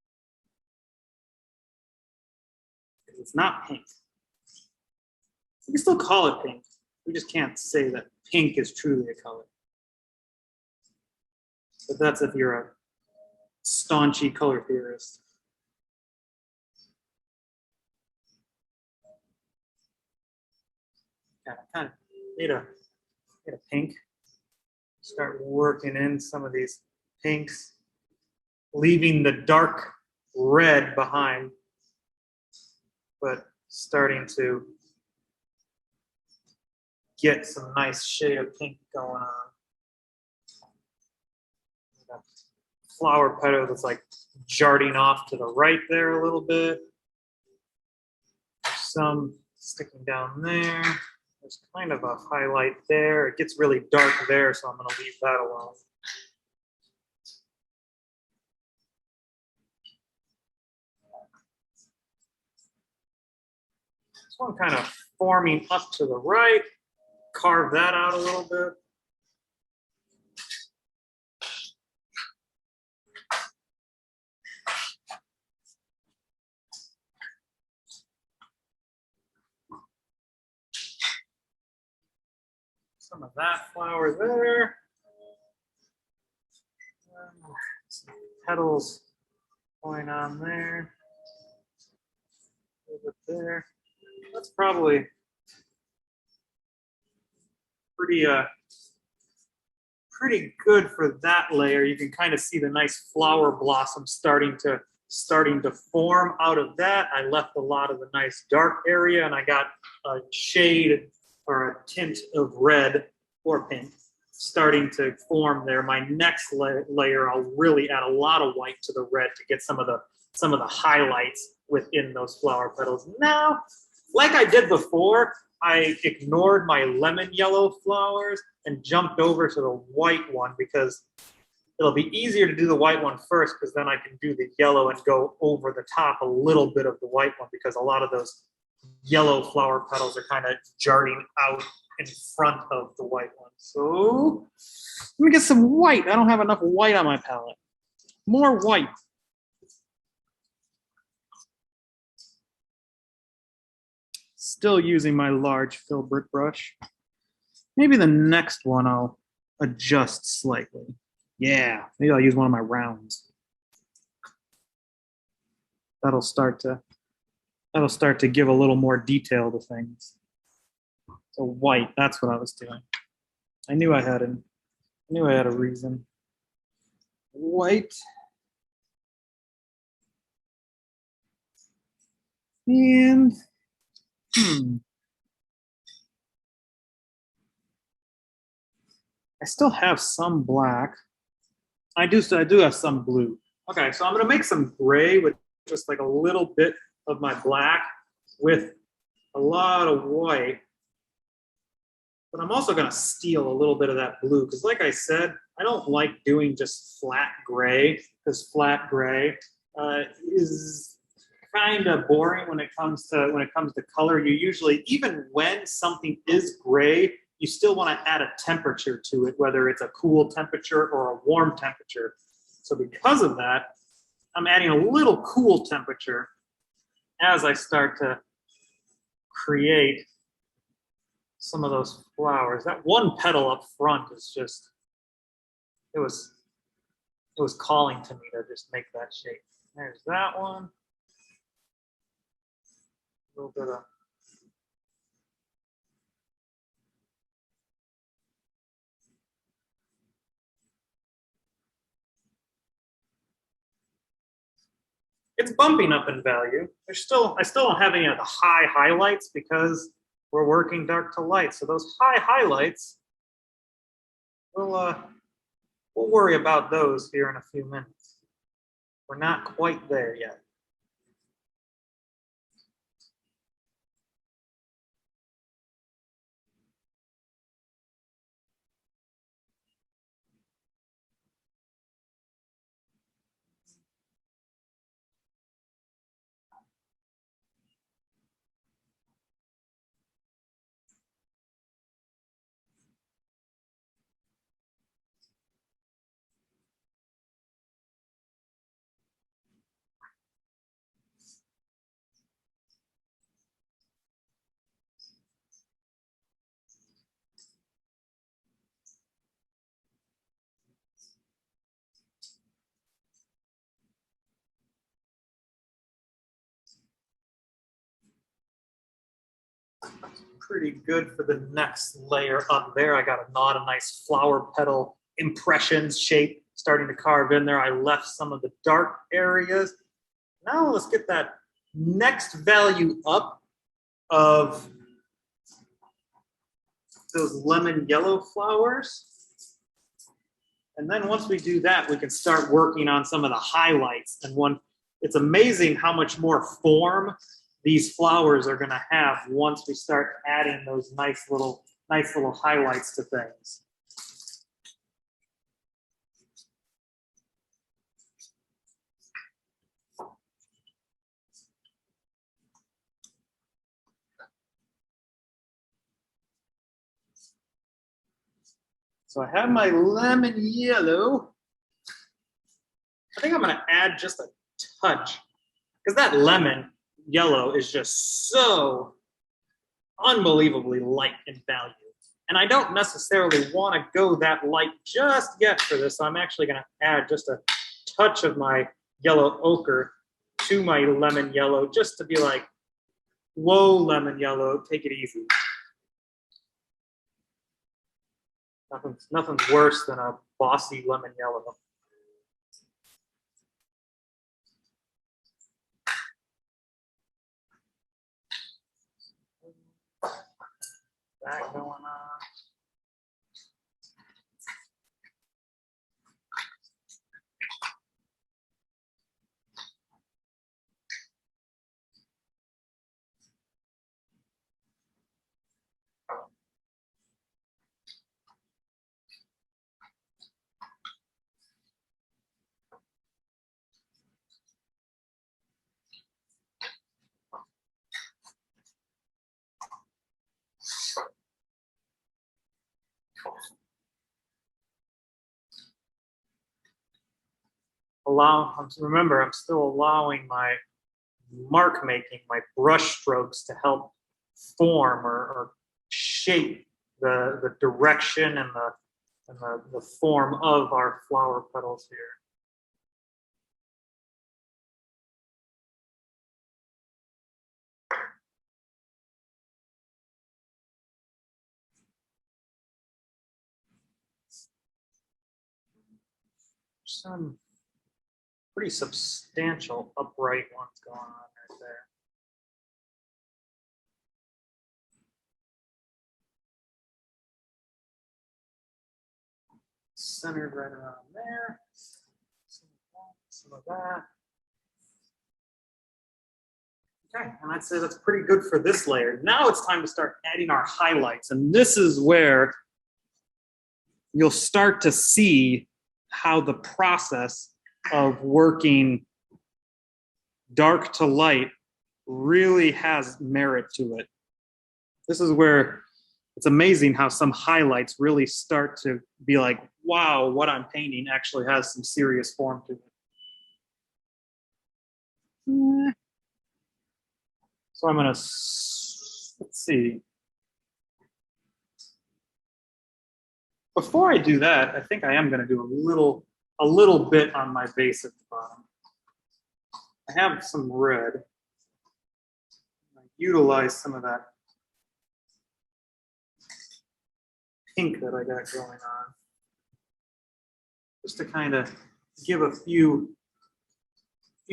It's not pink. We can still call it pink. We just can't say that pink is truly a color. But that's if you're a staunchy color theorist. Yeah, I kind of need a pink. Start working in some of these pinks, leaving the dark red behind, but starting to get some nice shade of pink going on. That flower petal that's like jarting off to the right there a little bit. Some sticking down there. There's kind of a highlight there. It gets really dark there, so I'm going to leave that alone. This one kind of forming up to the right. Carve that out a little bit. Some of that flower there. Some petals going on there. A little bit there. That's probably pretty good for that layer. You can kind of see the nice flower blossom starting to form out of that. I left a lot of the nice dark area, and I got a shade or a tint of red or pink starting to form there. My next layer, I'll really add a lot of white to the red to get some of the highlights within those flower petals. Now, like I did before, I ignored my lemon yellow flowers and jumped over to the white one because it'll be easier to do the white one first, because then I can do the yellow and go over the top a little bit of the white one, because a lot of those yellow flower petals are kind of jarting out in front of the white one. So let me get some white. I don't have enough white on my palette. More white. Still using my large filbert brush. Maybe the next one I'll adjust slightly. Yeah, maybe I'll use one of my rounds. That'll start to give a little more detail to things. So white, that's what I was doing. I knew I had a reason. White. And I still have some black. I do have some blue. Okay, so I'm gonna make some gray with just like a little bit of my black with a lot of white. But I'm also gonna steal a little bit of that blue, because like I said, I don't like doing just flat gray, because flat gray is kind of boring when it comes to color. You usually, even when something is gray, you still want to add a temperature to it, whether it's a cool temperature or a warm temperature. So because of that, I'm adding a little cool temperature as I start to create some of those flowers. That one petal up front is just, it was calling to me to just make that shape. There's that one. A little bit of it's bumping up in value. I still don't have any of the high highlights because we're working dark to light. So those high highlights, we'll worry about those here in a few minutes. We're not quite there yet. pretty good for the next layer up there. I got a nice flower petal impressions shape starting to carve in there. I left some of the dark areas. Now let's get that next value up of those lemon yellow flowers. And then once we do that, we can start working on some of the highlights. And it's amazing how much more form these flowers are going to have once we start adding those nice little highlights to things. So I have my lemon yellow. I think I'm going to add just a touch because that lemon yellow is just so unbelievably light in value. And I don't necessarily want to go that light just yet for this. So I'm actually going to add just a touch of my yellow ochre to my lemon yellow just to be like, whoa, lemon yellow, take it easy. Nothing's worse than a bossy lemon yellow. That going on. Remember, I'm still allowing my mark making, my brush strokes to help form or shape the direction and the form of our flower petals here. Some pretty substantial upright ones going on right there. Centered right around there. Some of that. Okay, and I'd say that's pretty good for this layer. Now it's time to start adding our highlights. And this is where you'll start to see how the process of working dark to light really has merit to it. This is where it's amazing how some highlights really start to be like, wow, what I'm painting actually has some serious form to it. So I'm gonna, let's see. Before I do that, I think I am gonna do a little bit on my base at the bottom. I have some red. I utilize some of that pink that I got going on, just to kind of give a few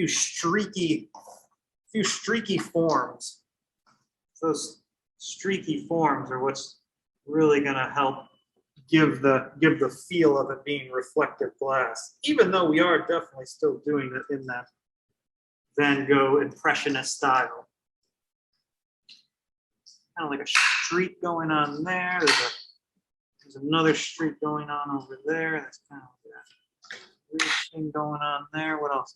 streaky forms. Those streaky forms are what's really going to help give the feel of it being reflective glass, even though we are definitely still doing it in that Van Gogh impressionist style. Kind of like a streak going on there. There's another streak going on over there. That's kind of like that weird thing going on there. What else?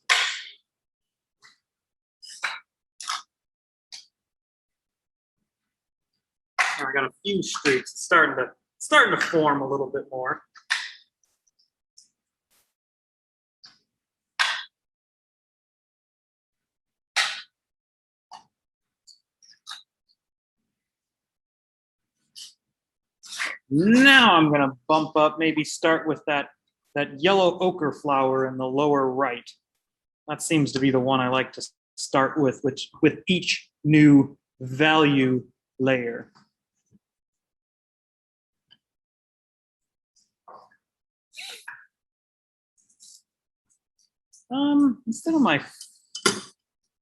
I got a few streaks. It's starting to form a little bit more. Now I'm going to bump up, maybe start with that yellow ochre flower in the lower right. That seems to be the one I like to start with each new value layer. Instead of my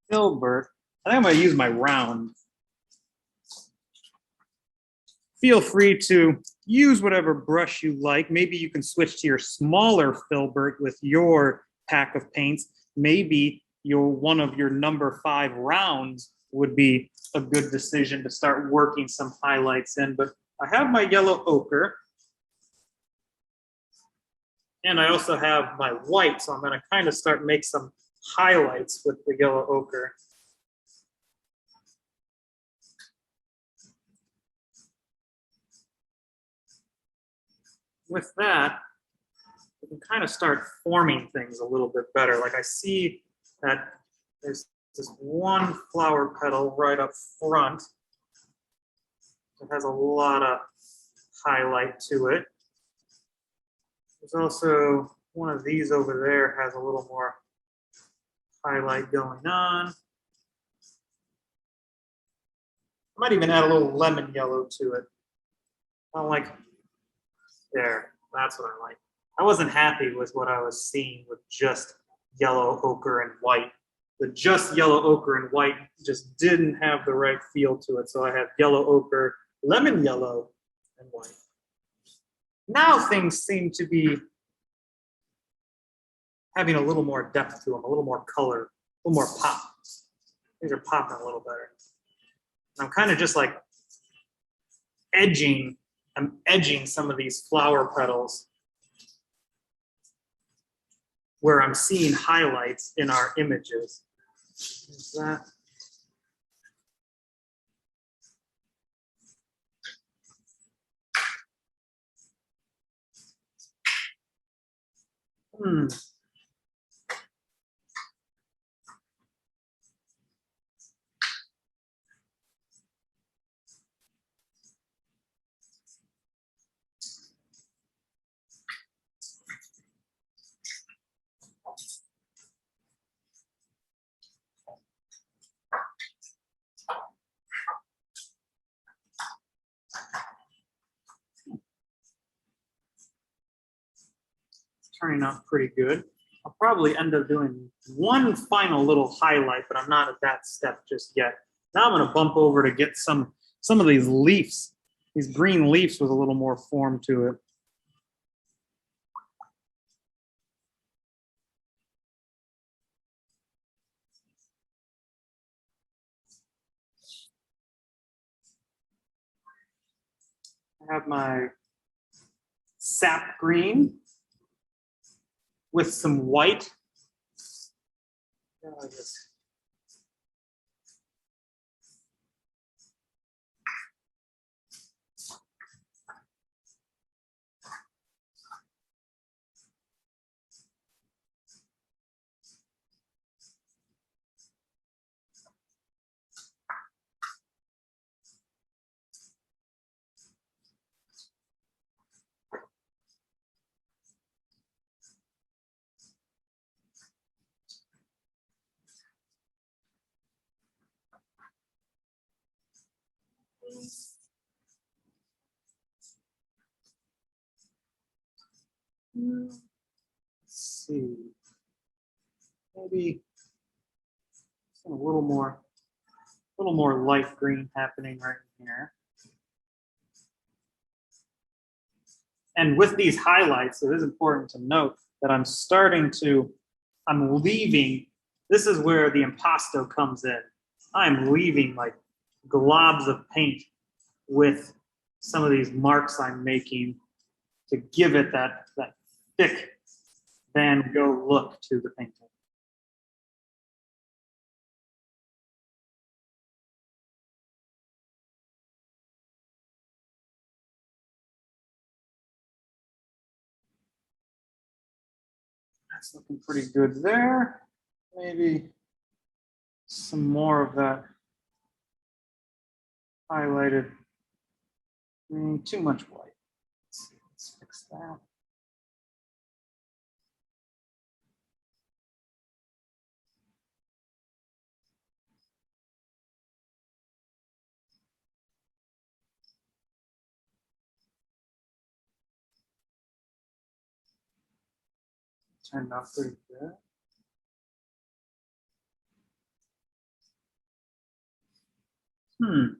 filbert, I think I'm gonna use my round. Feel free to use whatever brush you like. Maybe you can switch to your smaller filbert with your pack of paints. Maybe one of your number 5 rounds would be a good decision to start working some highlights in. But I have my yellow ochre. And I also have my white, so I'm gonna kind of start make some highlights with the yellow ochre. With that, we can kind of start forming things a little bit better. Like I see that there's this one flower petal right up front. It has a lot of highlight to it. There's also one of these over there has a little more highlight going on. I might even add a little lemon yellow to it. I don't like, there, that's what I like. I wasn't happy with what I was seeing with just yellow ochre and white. The just yellow ochre and white just didn't have the right feel to it. So I have yellow ochre, lemon yellow, and white. Now things seem to be having a little more depth to them, a little more color, a little more pop. These are popping a little better. And I'm kind of just like edging, I'm edging some of these flower petals where I'm seeing highlights in our images. Is that? Turning out pretty good. I'll probably end up doing one final little highlight, but I'm not at that step just yet. Now I'm going to bump over to get some of these leaves, these green leaves with a little more form to it. I have my sap green with some white. Let's see, maybe a little more light green happening right here. And with these highlights, it is important to note that I'm leaving, this is where the impasto comes in. I'm leaving like globs of paint with some of these marks I'm making to give it that thick Van Gogh look to the painting. That's looking pretty good there. Maybe some more of that highlighted green, too much white. Let's fix that. Turned out pretty good. Kind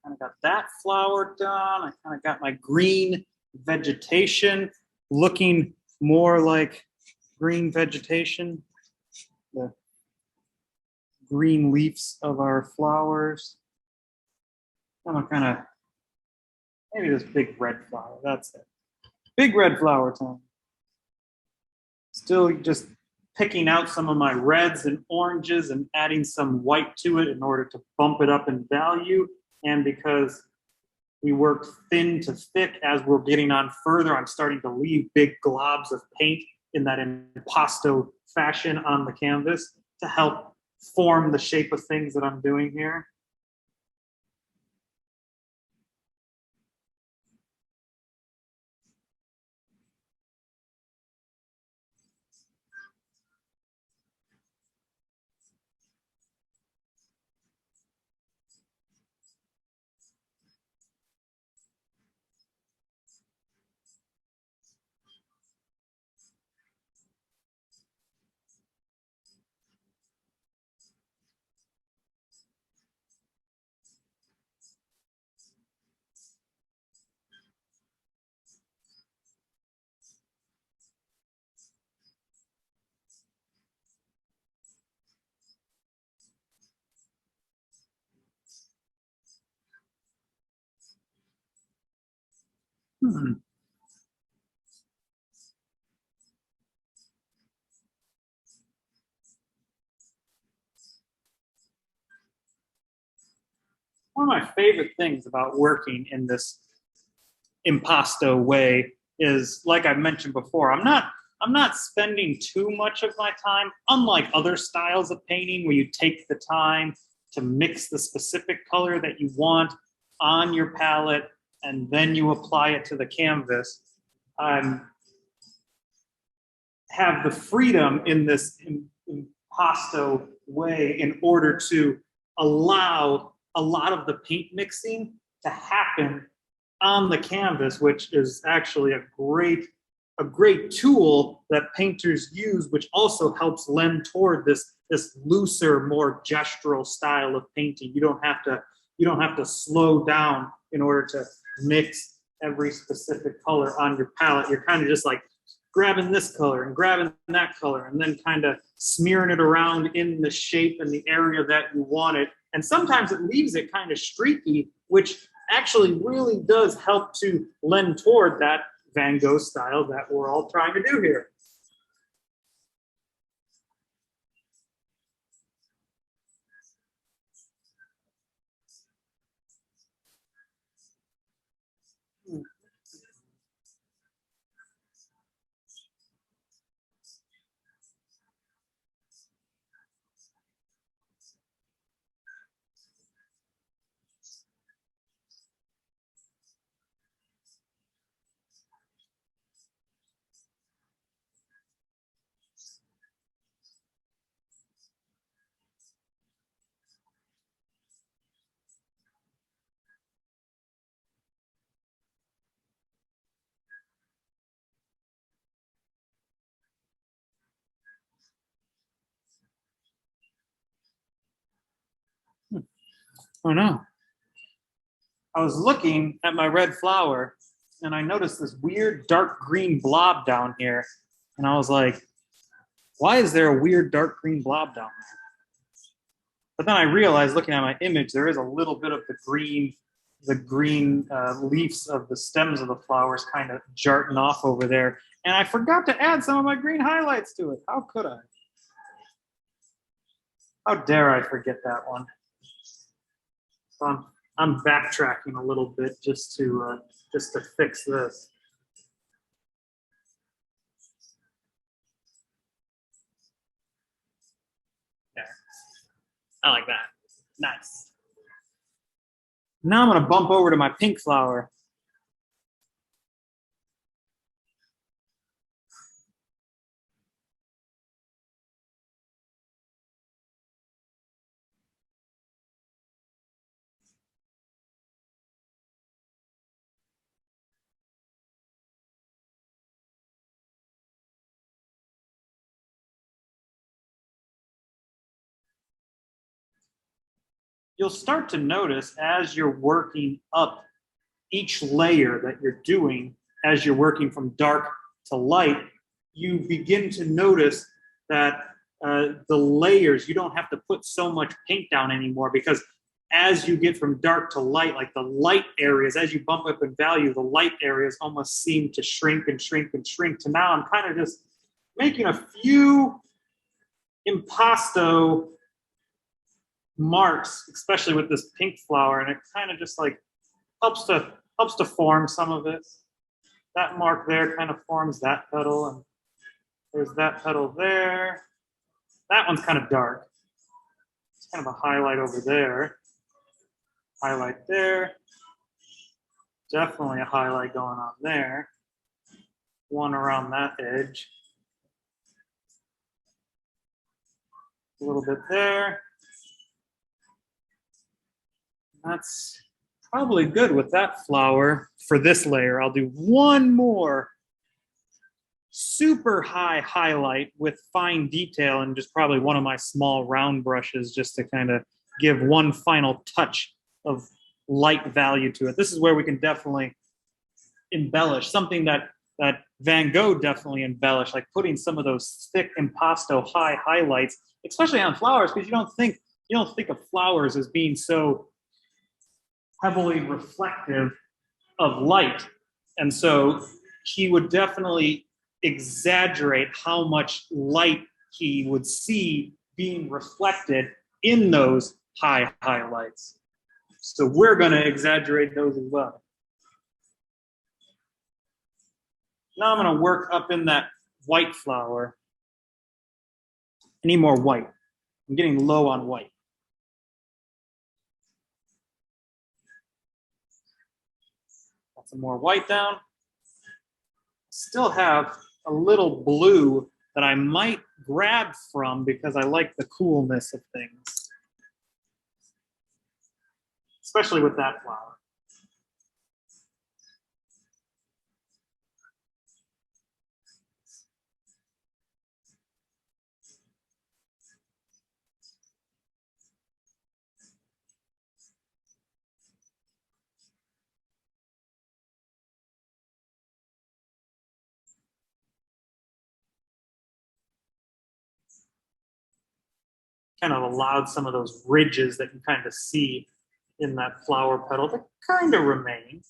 of got that flower done. I kind of got my green vegetation looking more like green vegetation. The green leaves of our flowers. I'm gonna kind of, maybe this big red flower, that's it. Big red flower time. Still just picking out some of my reds and oranges and adding some white to it in order to bump it up in value. And because we worked thin to thick, as we're getting on further, I'm starting to leave big globs of paint in that impasto fashion on the canvas to help form the shape of things that I'm doing here. Hmm. One of my favorite things about working in this impasto way is, like I mentioned before, I'm not spending too much of my time, unlike other styles of painting where you take the time to mix the specific color that you want on your palette and then you apply it to the canvas. I have the freedom in this impasto way in order to allow a lot of the paint mixing to happen on the canvas, which is actually a great tool that painters use, which also helps lend toward this looser, more gestural style of painting. You don't have to slow down in order to mix every specific color on your palette. You're kind of just like grabbing this color and grabbing that color and then kind of smearing it around in the shape and the area that you want it. And sometimes it leaves it kind of streaky, which actually really does help to lend toward that Van Gogh style that we're all trying to do here. Oh no. I was looking at my red flower and I noticed this weird dark green blob down here. And I was like, why is there a weird dark green blob down there? But then I realized, looking at my image, there is a little bit of the green leaves of the stems of the flowers kind of jarting off over there. And I forgot to add some of my green highlights to it. How could I? How dare I forget that one? So I'm backtracking a little bit just to fix this. Yeah, I like that. Nice. Now I'm gonna bump over to my pink flower. you'll start to notice as you're working up each layer that you're doing, as you're working from dark to light, you begin to notice that the layers, you don't have to put so much paint down anymore, because as you get from dark to light, like the light areas, as you bump up in value, the light areas almost seem to shrink and shrink and shrink to now I'm kind of just making a few impasto marks, especially with this pink flower, and it kind of just like helps to form some of it. That mark there kind of forms that petal, and there's that petal there. That one's kind of dark. It's kind of a highlight over there. Highlight there. Definitely a highlight going on there. One around that edge. A little bit there. That's probably good with that flower for this layer. I'll do one more super high highlight with fine detail and just probably one of my small round brushes just to kind of give one final touch of light value to it. This is where we can definitely embellish, something that Van Gogh definitely embellished, like putting some of those thick impasto high highlights, especially on flowers, because you don't think of flowers as being so heavily reflective of light. And so he would definitely exaggerate how much light he would see being reflected in those high highlights. So we're going to exaggerate those as well. Now I'm going to work up in that white flower. I need more white. I'm getting low on white. Got some more white down. Still have a little blue that I might grab from because I like the coolness of things, especially with that flower. Kind of allowed some of those ridges that you kind of see in that flower petal to kind of remain.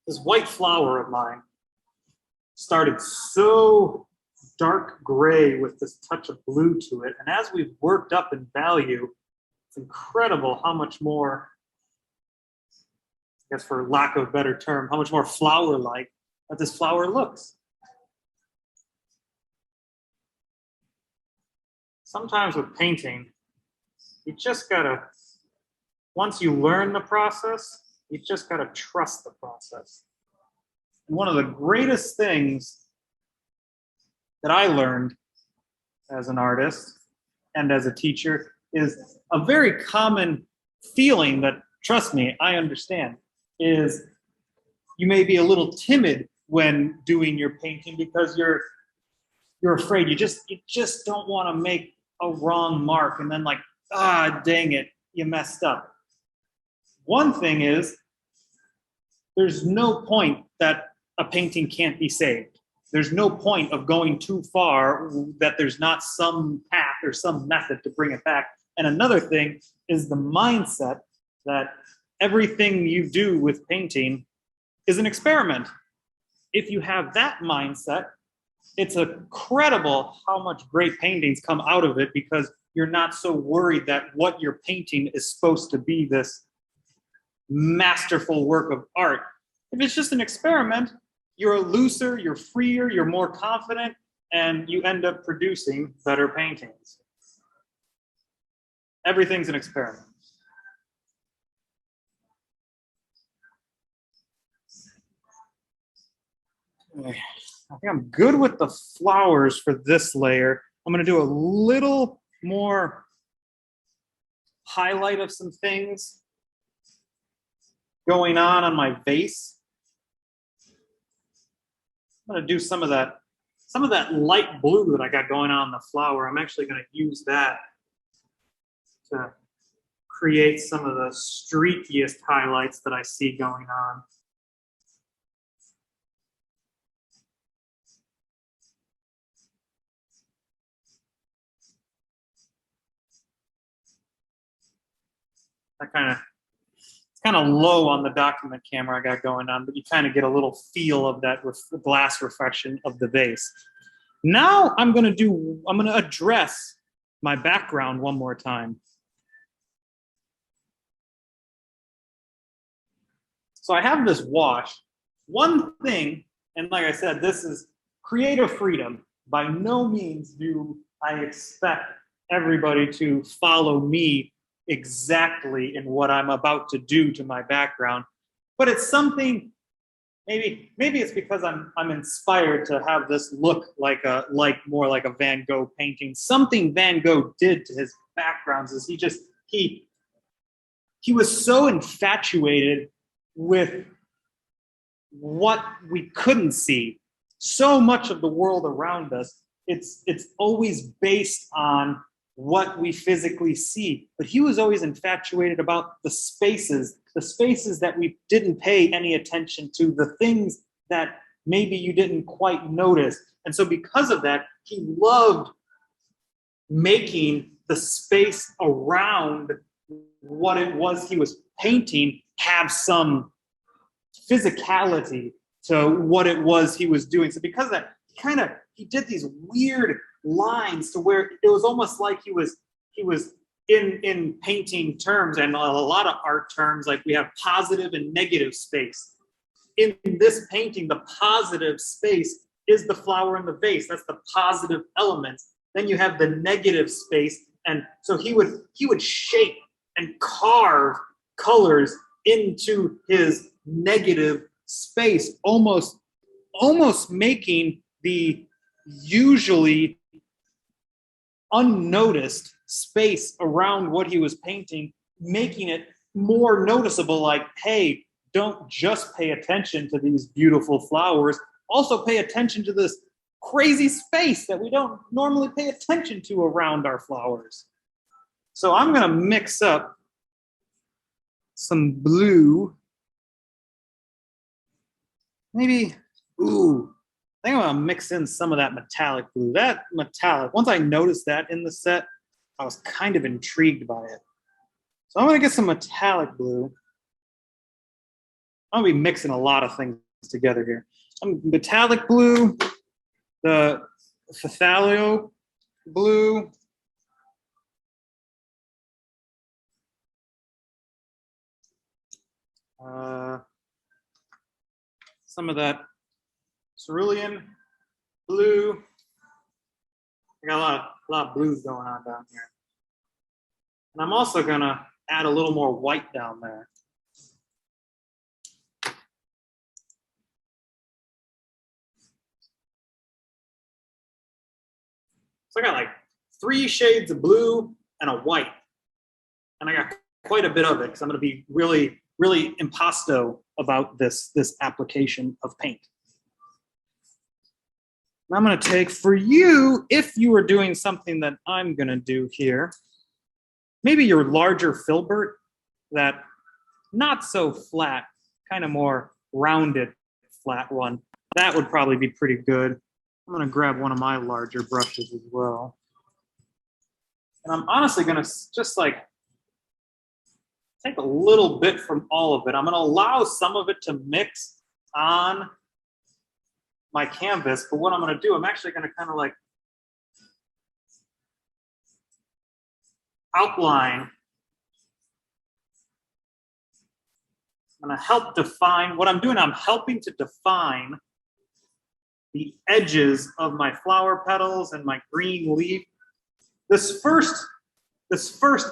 This white flower of mine started so dark gray with this touch of blue to it. And as we've worked up in value, it's incredible how much more, I guess for lack of a better term, how much more flower-like that this flower looks. Sometimes with painting, you just gotta, once you learn the process, you just gotta trust the process. And one of the greatest things that I learned as an artist and as a teacher is a very common feeling that, trust me, I understand, is you may be a little timid when doing your painting because you're afraid. You just don't want to make a wrong mark and then like, dang it, you messed up. One thing is there's no point that a painting can't be saved. There's no point of going too far that there's not some path or some method to bring it back. And another thing is the mindset that everything you do with painting is an experiment. If you have that mindset, it's incredible how much great paintings come out of it because you're not so worried that what you're painting is supposed to be this masterful work of art. If it's just an experiment, you're looser, you're freer, you're more confident, and you end up producing better paintings. Everything's an experiment. Okay. I think I'm good with the flowers for this layer. I'm going to do a little more highlight of some things going on my vase. I'm going to do some of that light blue that I got going on the flower. I'm actually going to use that to create some of the streakiest highlights that I see going on. It's kind of low on the document camera I got going on, but you kind of get a little feel of that glass reflection of the vase. Now I'm going to address my background one more time. So I have this wash. One thing, and like I said, this is creative freedom. By no means do I expect everybody to follow me exactly in what I'm about to do to my background, but it's something. Maybe it's because I'm inspired to have this look more like a Van Gogh painting. Something Van Gogh did to his backgrounds is he was so infatuated with what we couldn't see. So much of the world around us, it's always based on what we physically see. But he was always infatuated about the spaces that we didn't pay any attention to, the things that maybe you didn't quite notice. And so because of that, he loved making the space around what it was he was painting have some physicality to what it was he was doing. So because of that, he did these weird lines to where it was almost like he was in painting terms and a lot of art terms, like we have positive and negative space. In this painting, the positive space is the flower in the vase. That's the positive element. Then you have the negative space, and so he would shape and carve colors into his negative space, almost making the usually unnoticed space around what he was painting, making it more noticeable, like, hey, don't just pay attention to these beautiful flowers, also pay attention to this crazy space that we don't normally pay attention to around our flowers. So I'm going to mix up some blue. Maybe, I think I'm going to mix in some of that metallic blue. That metallic, once I noticed that in the set, I was kind of intrigued by it. So I'm going to get some metallic blue. I'm going to be mixing a lot of things together here. Metallic blue, the phthalo blue, some of that cerulean blue. I got a lot of blues going on down here. And I'm also going to add a little more white down there. So I got like 3 shades of blue and a white. And I got quite a bit of it because I'm going to be really, really impasto about this application of paint. And I'm going to take, for you, if you are doing something that I'm going to do here, maybe your larger filbert, that not so flat, kind of more rounded flat one. That would probably be pretty good. I'm gonna grab one of my larger brushes as well. And I'm honestly gonna just like take a little bit from all of it. I'm gonna allow some of it to mix on my canvas, but what I'm gonna do, I'm actually gonna kind of like outline. I'm gonna help define, what I'm doing, I'm helping to define the edges of my flower petals and my green leaf. This first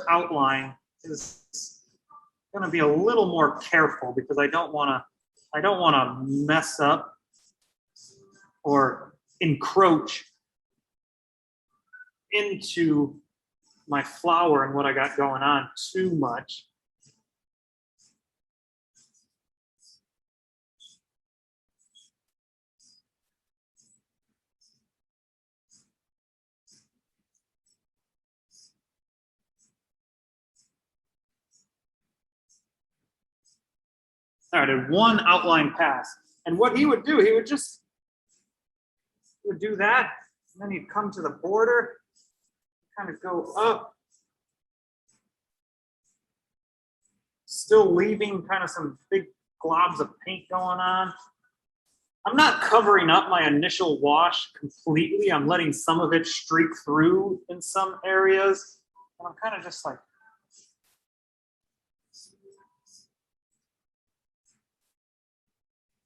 outline is going to be a little more careful because I don't want to mess up or encroach into my flower and what I got going on too much. All right, I did one outline pass. And what he would do, he would do that, and then he'd come to the border, kind of go up, still leaving kind of some big globs of paint going on. I'm not covering up my initial wash completely. I'm letting some of it streak through in some areas. And I'm kind of just like,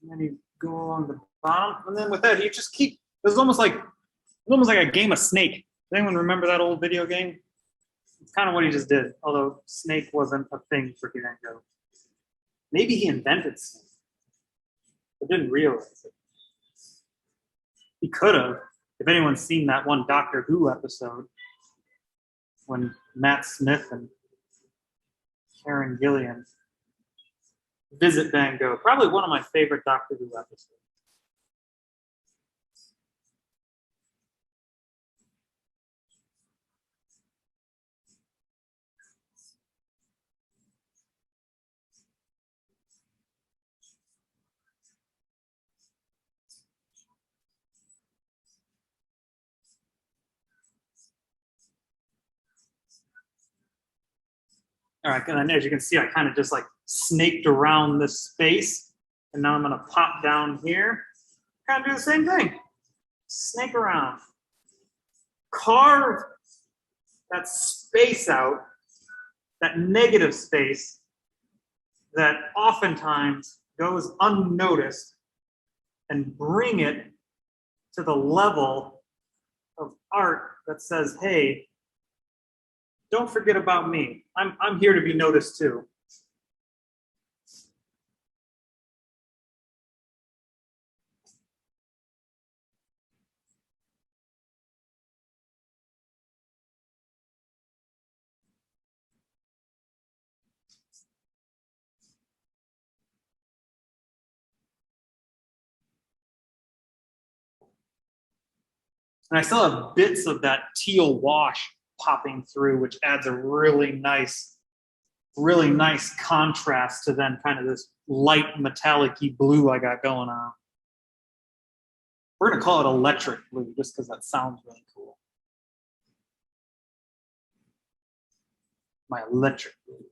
and then you go along the bottom, and then with that, you just keep. It was almost like a game of Snake. Does anyone remember that old video game? It's kind of what he just did. Although Snake wasn't a thing for Van Gogh. Maybe he invented Snake, but didn't realize it. He could have. If anyone's seen that one Doctor Who episode when Matt Smith and Karen Gillan visit Van Gogh, probably one of my favorite Doctor Who episodes. All right, and as you can see, I kind of just like snaked around this space. And now I'm gonna pop down here. Kind of do the same thing. Snake around. Carve that space out, that negative space that oftentimes goes unnoticed, and bring it to the level of art that says, hey, don't forget about me. I'm here to be noticed too. And I still have bits of that teal wash popping through, which adds a really nice contrast to then kind of this light metallic-y blue I got going on. We're gonna call it electric blue just because that sounds really cool. My electric blue.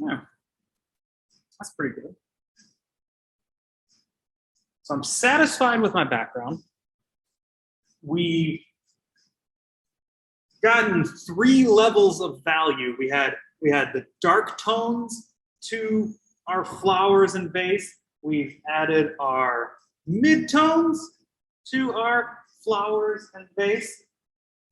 Yeah, that's pretty good. So I'm satisfied with my background. We've gotten 3 levels of value. We had the dark tones to our flowers and vase. We've added our midtones to our flowers and vase.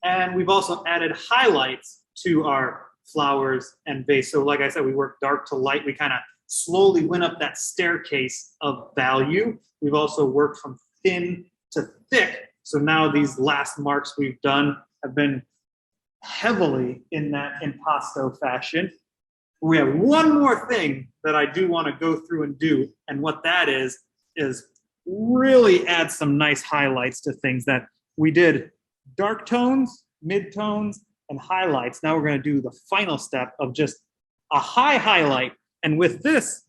And we've also added highlights to our flowers and vase. So like I said, we worked dark to light. We kind of slowly went up that staircase of value. We've also worked from thin to thick. So now these last marks we've done have been heavily in that impasto fashion. We have one more thing that I do want to go through and do, and what that is really add some nice highlights to things that we did dark tones, mid-tones, and highlights. Now we're going to do the final step of just a high highlight. And with this,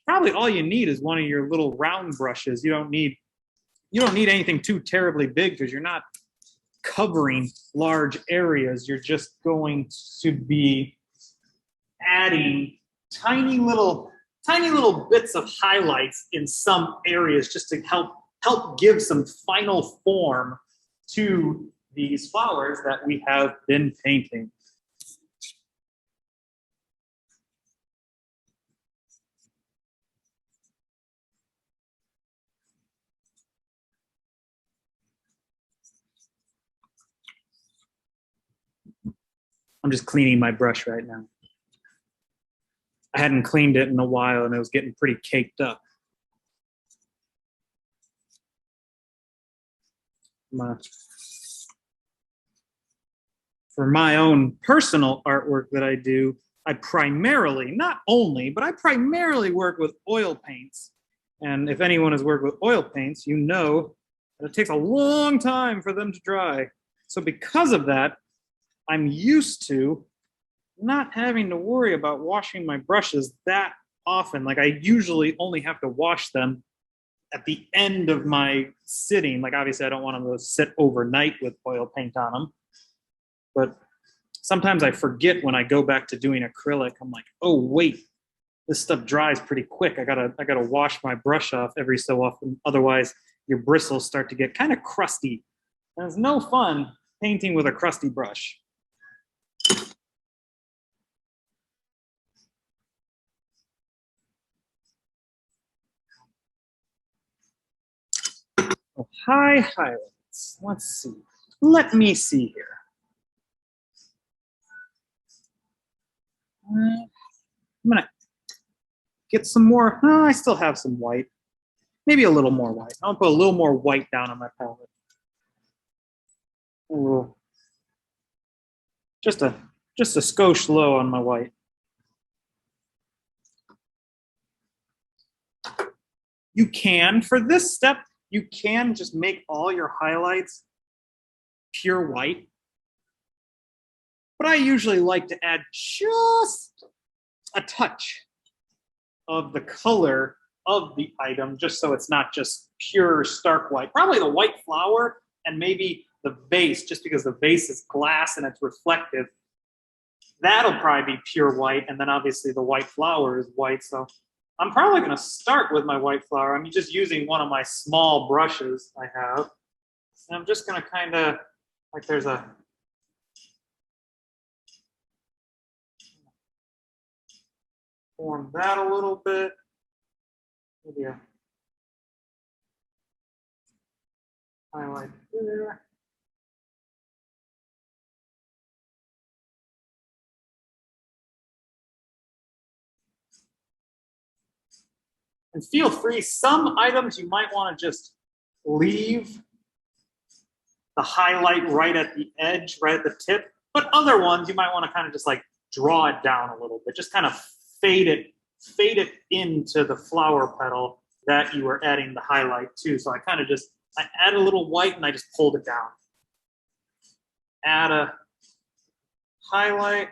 probably all you need is one of your little round brushes. You don't need anything too terribly big because you're not covering large areas. You're just going to be adding tiny little bits of highlights in some areas just to help give some final form to these flowers that we have been painting. I'm just cleaning my brush right now. I hadn't cleaned it in a while and it was getting pretty caked up. For my own personal artwork that I do, I primarily, not only, but I primarily work with oil paints. And if anyone has worked with oil paints, you know that it takes a long time for them to dry. So because of that, I'm used to not having to worry about washing my brushes that often. Like I usually only have to wash them at the end of my sitting. Like obviously I don't want them to sit overnight with oil paint on them. But sometimes I forget when I go back to doing acrylic. I'm like, oh wait, this stuff dries pretty quick. I gotta wash my brush off every so often. Otherwise, your bristles start to get kind of crusty. And it's no fun painting with a crusty brush. Oh, high highlights. Let's see. Let me see here. I'm gonna get some more. Oh, I still have some white. Maybe a little more white. I'll put a little more white down on my palette. Ooh. Just a skosh low on my white. You can, for this step, you can just make all your highlights pure white. But I usually like to add just a touch of the color of the item, just so it's not just pure stark white. Probably the white flower and maybe the vase, just because the vase is glass and it's reflective. That'll probably be pure white, and then obviously the white flower is white. So I'm probably going to start with my white flower. I'm just using one of my small brushes I have. And I'm just going to kind of, like there's a, form that a little bit. Maybe a highlight there. And feel free, some items you might want to just leave the highlight right at the edge, right at the tip. But other ones you might want to kind of just like draw it down a little bit, just kind of fade it into the flower petal that you are adding the highlight to. So I kind of just, I add a little white and I just pulled it down. Add a highlight,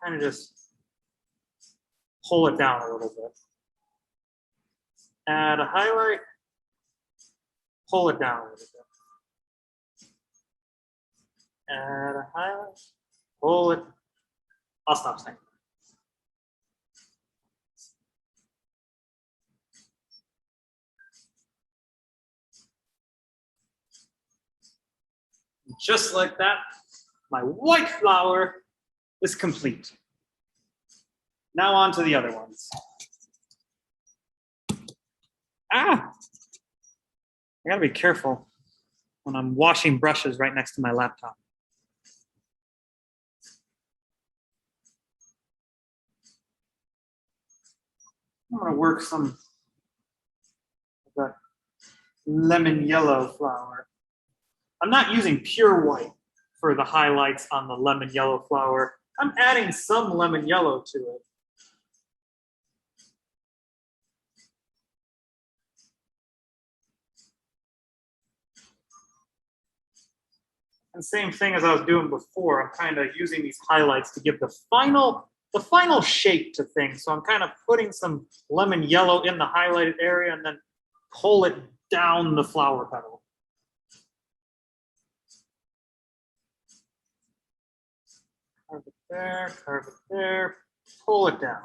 kind of just pull it down a little bit. Add a highlight, pull it down a little bit. Add a highlight, pull it. I'll stop saying. Just like that, my white flower is complete. Now on to the other ones. I gotta be careful when I'm washing brushes right next to my laptop. I'm gonna work some of that lemon yellow flower. I'm not using pure white for the highlights on the lemon yellow flower. I'm adding some lemon yellow to it. And same thing as I was doing before, I'm kind of using these highlights to give the final shape to things. So I'm kind of putting some lemon yellow in the highlighted area and then pull it down the flower petal. Carve it there, pull it down.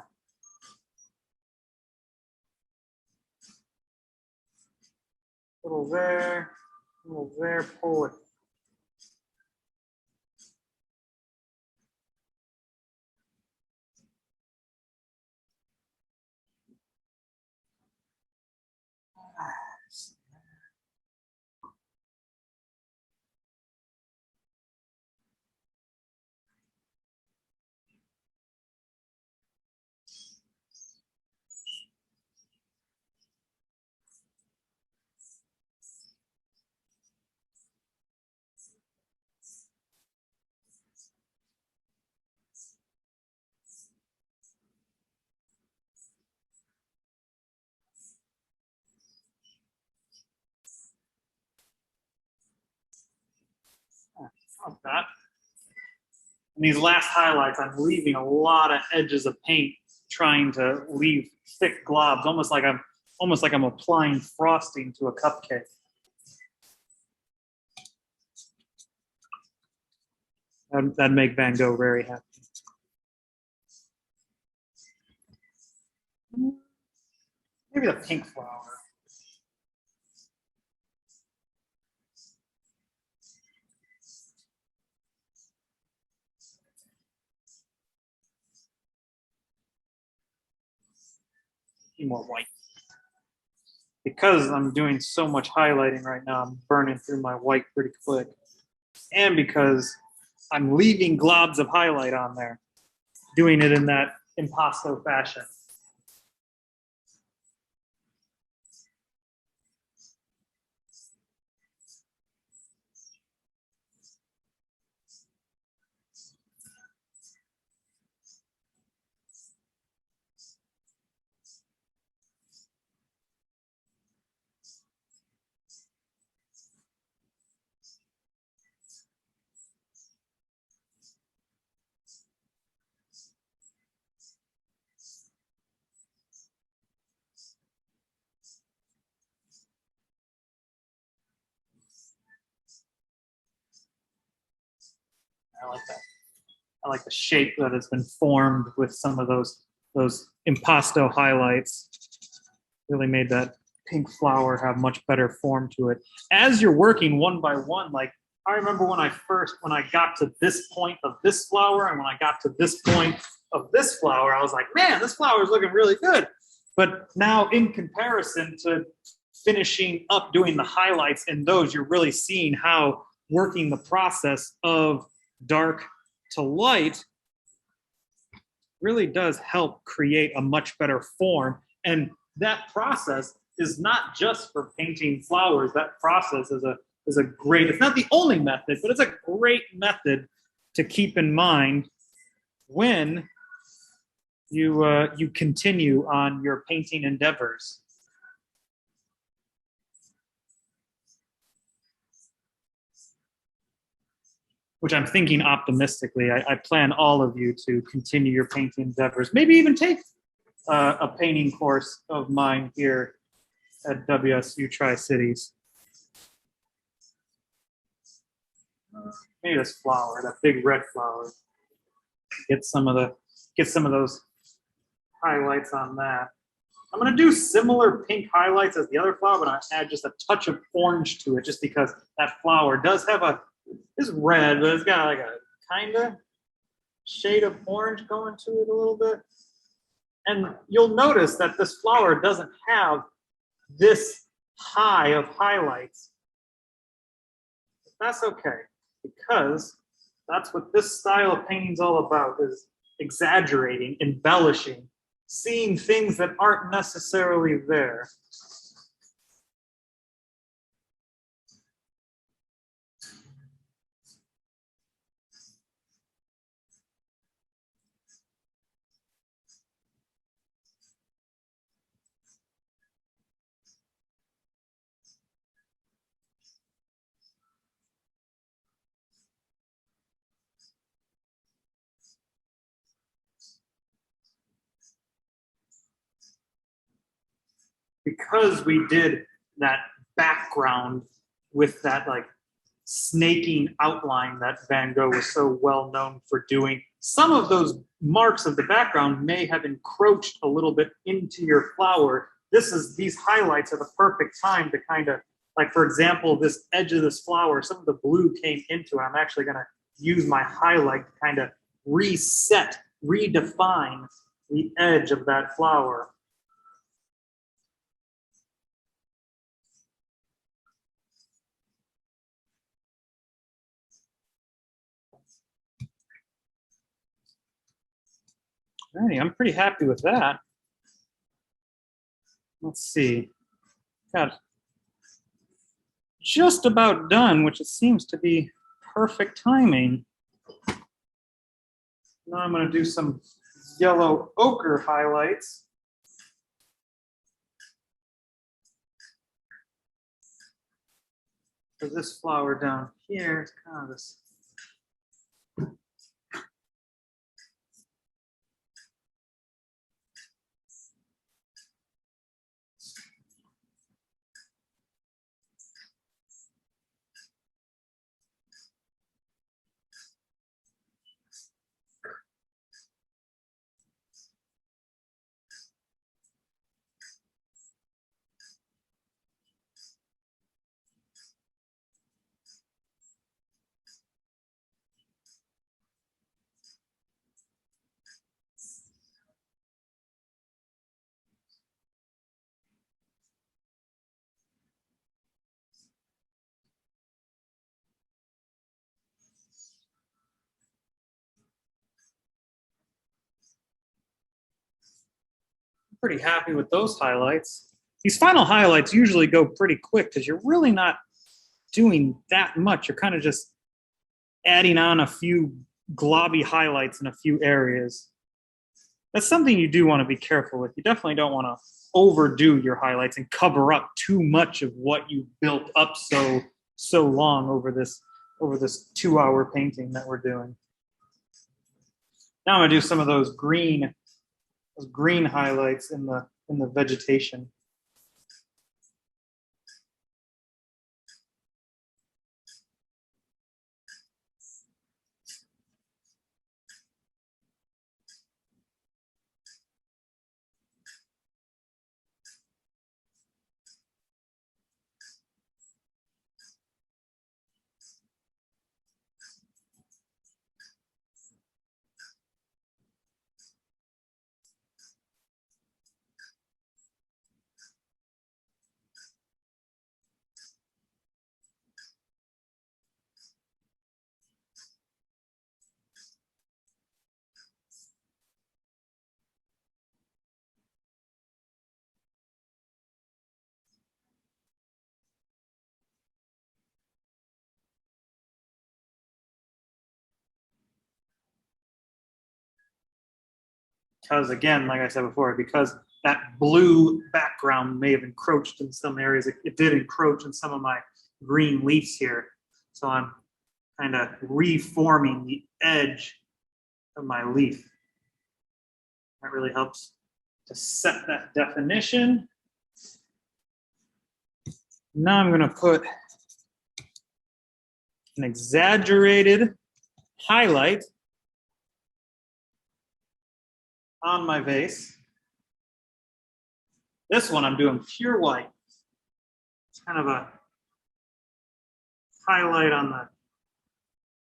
Little there, pull it. Like that. And these last highlights, I'm leaving a lot of edges of paint, trying to leave thick globs, almost like I'm applying frosting to a cupcake. That'd make Van Gogh very happy. Maybe the pink flower. More white. Because I'm doing so much highlighting right now, I'm burning through my white pretty quick. And because I'm leaving globs of highlight on there, doing it in that impasto fashion. I like that. I like the shape that has been formed with some of those impasto highlights. Really made that pink flower have much better form to it. As you're working one by one, like I remember when I got to this point of this flower and when I got to this point of this flower, I was like, man, this flower is looking really good. But now in comparison to finishing up doing the highlights in those, you're really seeing how working the process of dark to light really does help create a much better form. And that process is not just for painting flowers. That process is a great, it's not the only method, but it's a great method to keep in mind when you continue on your painting endeavors. Which I'm thinking optimistically. I plan all of you to continue your painting endeavors. Maybe even take a painting course of mine here at WSU Tri-Cities. Maybe this flower, that big red flower. Get some of those highlights on that. I'm gonna do similar pink highlights as the other flower, but I add just a touch of orange to it, just because that flower does have it's red, but it's got like a kind of shade of orange going to it a little bit. And you'll notice that this flower doesn't have this high of highlights. That's okay, because that's what this style of painting is all about, is exaggerating, embellishing, seeing things that aren't necessarily there. because we did that background with that like snaking outline that Van Gogh was so well known for doing, some of those marks of the background may have encroached a little bit into your flower. These highlights are the perfect time to kind of, like for example, this edge of this flower, some of the blue came into it. I'm actually gonna use my highlight to kind of reset, redefine the edge of that flower. Alrighty, I'm pretty happy with that. Let's see. Got just about done, which it seems to be perfect timing. Now I'm going to do some yellow ochre highlights. For this flower down here, it's kind of this. Pretty happy with those highlights. These final highlights usually go pretty quick because you're really not doing that much. You're kind of just adding on a few globby highlights in a few areas. That's something you do want to be careful with. You definitely don't want to overdo your highlights and cover up too much of what you built up so long over this 2-hour painting that we're doing. Now I'm gonna do some of those green highlights in the vegetation. Because again, like I said before, because that blue background may have encroached in some areas, it did encroach in some of my green leaves here. So I'm kind of reforming the edge of my leaf. That really helps to set that definition. Now I'm going to put an exaggerated highlight on my vase. This one I'm doing pure white. It's kind of a highlight on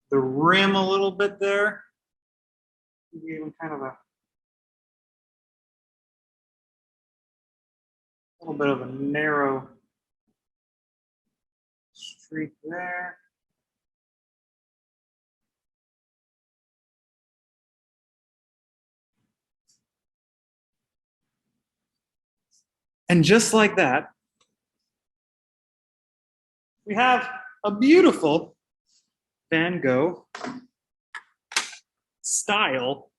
the rim a little bit there. Even kind of a little bit of a narrow streak there. And just like that, we have a beautiful Van Gogh style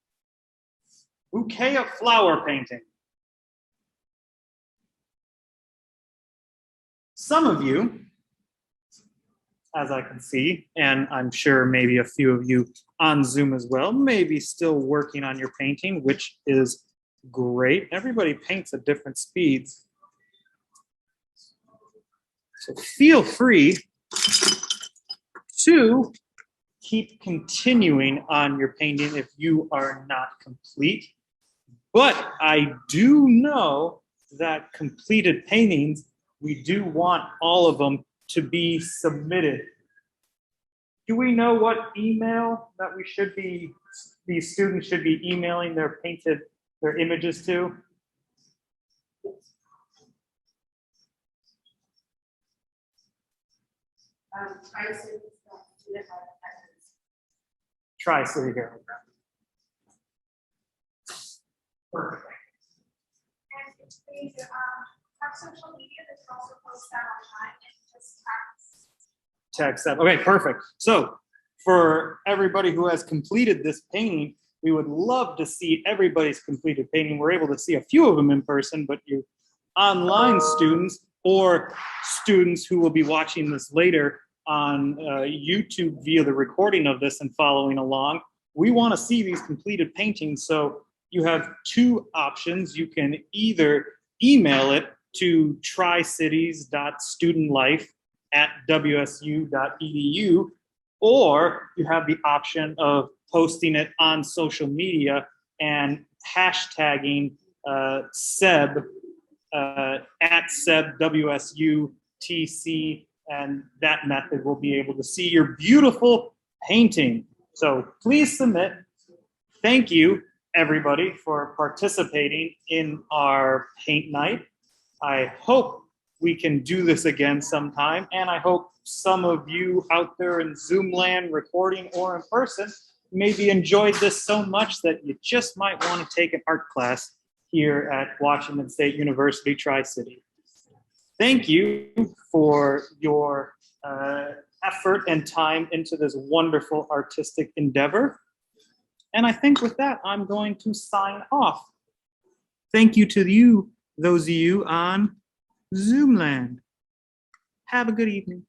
bouquet of flower painting. Some of you, as I can see, and I'm sure maybe a few of you on Zoom as well, may be still working on your painting, which is great. Everybody paints at different speeds. So feel free to keep continuing on your painting if you are not complete. But I do know that completed paintings, we do want all of them to be submitted. Do we know what email that we should be, these students should be emailing their images to? Tri-City Herald. Perfect. And if they have social media, they can also post that online and just Text that. Okay, perfect. So for everybody who has completed this painting, we would love to see everybody's completed painting. We're able to see a few of them in person, but you online students or students who will be watching this later on YouTube via the recording of this and following along, we want to see these completed paintings. So you have two options. You can either email it to tricities.studentlife@wsu.edu, or you have the option of posting it on social media and hashtagging SEB at SEB WSU TC, and that method will be able to see your beautiful painting. So please submit. Thank you, everybody, for participating in our paint night. I hope we can do this again sometime, and I hope some of you out there in Zoom land, recording or in person, maybe enjoyed this so much that you just might want to take an art class here at Washington State University, Tri-City. Thank you for your effort and time into this wonderful artistic endeavor. And I think with that, I'm going to sign off. Thank you to you, those of you on Zoom land. Have a good evening.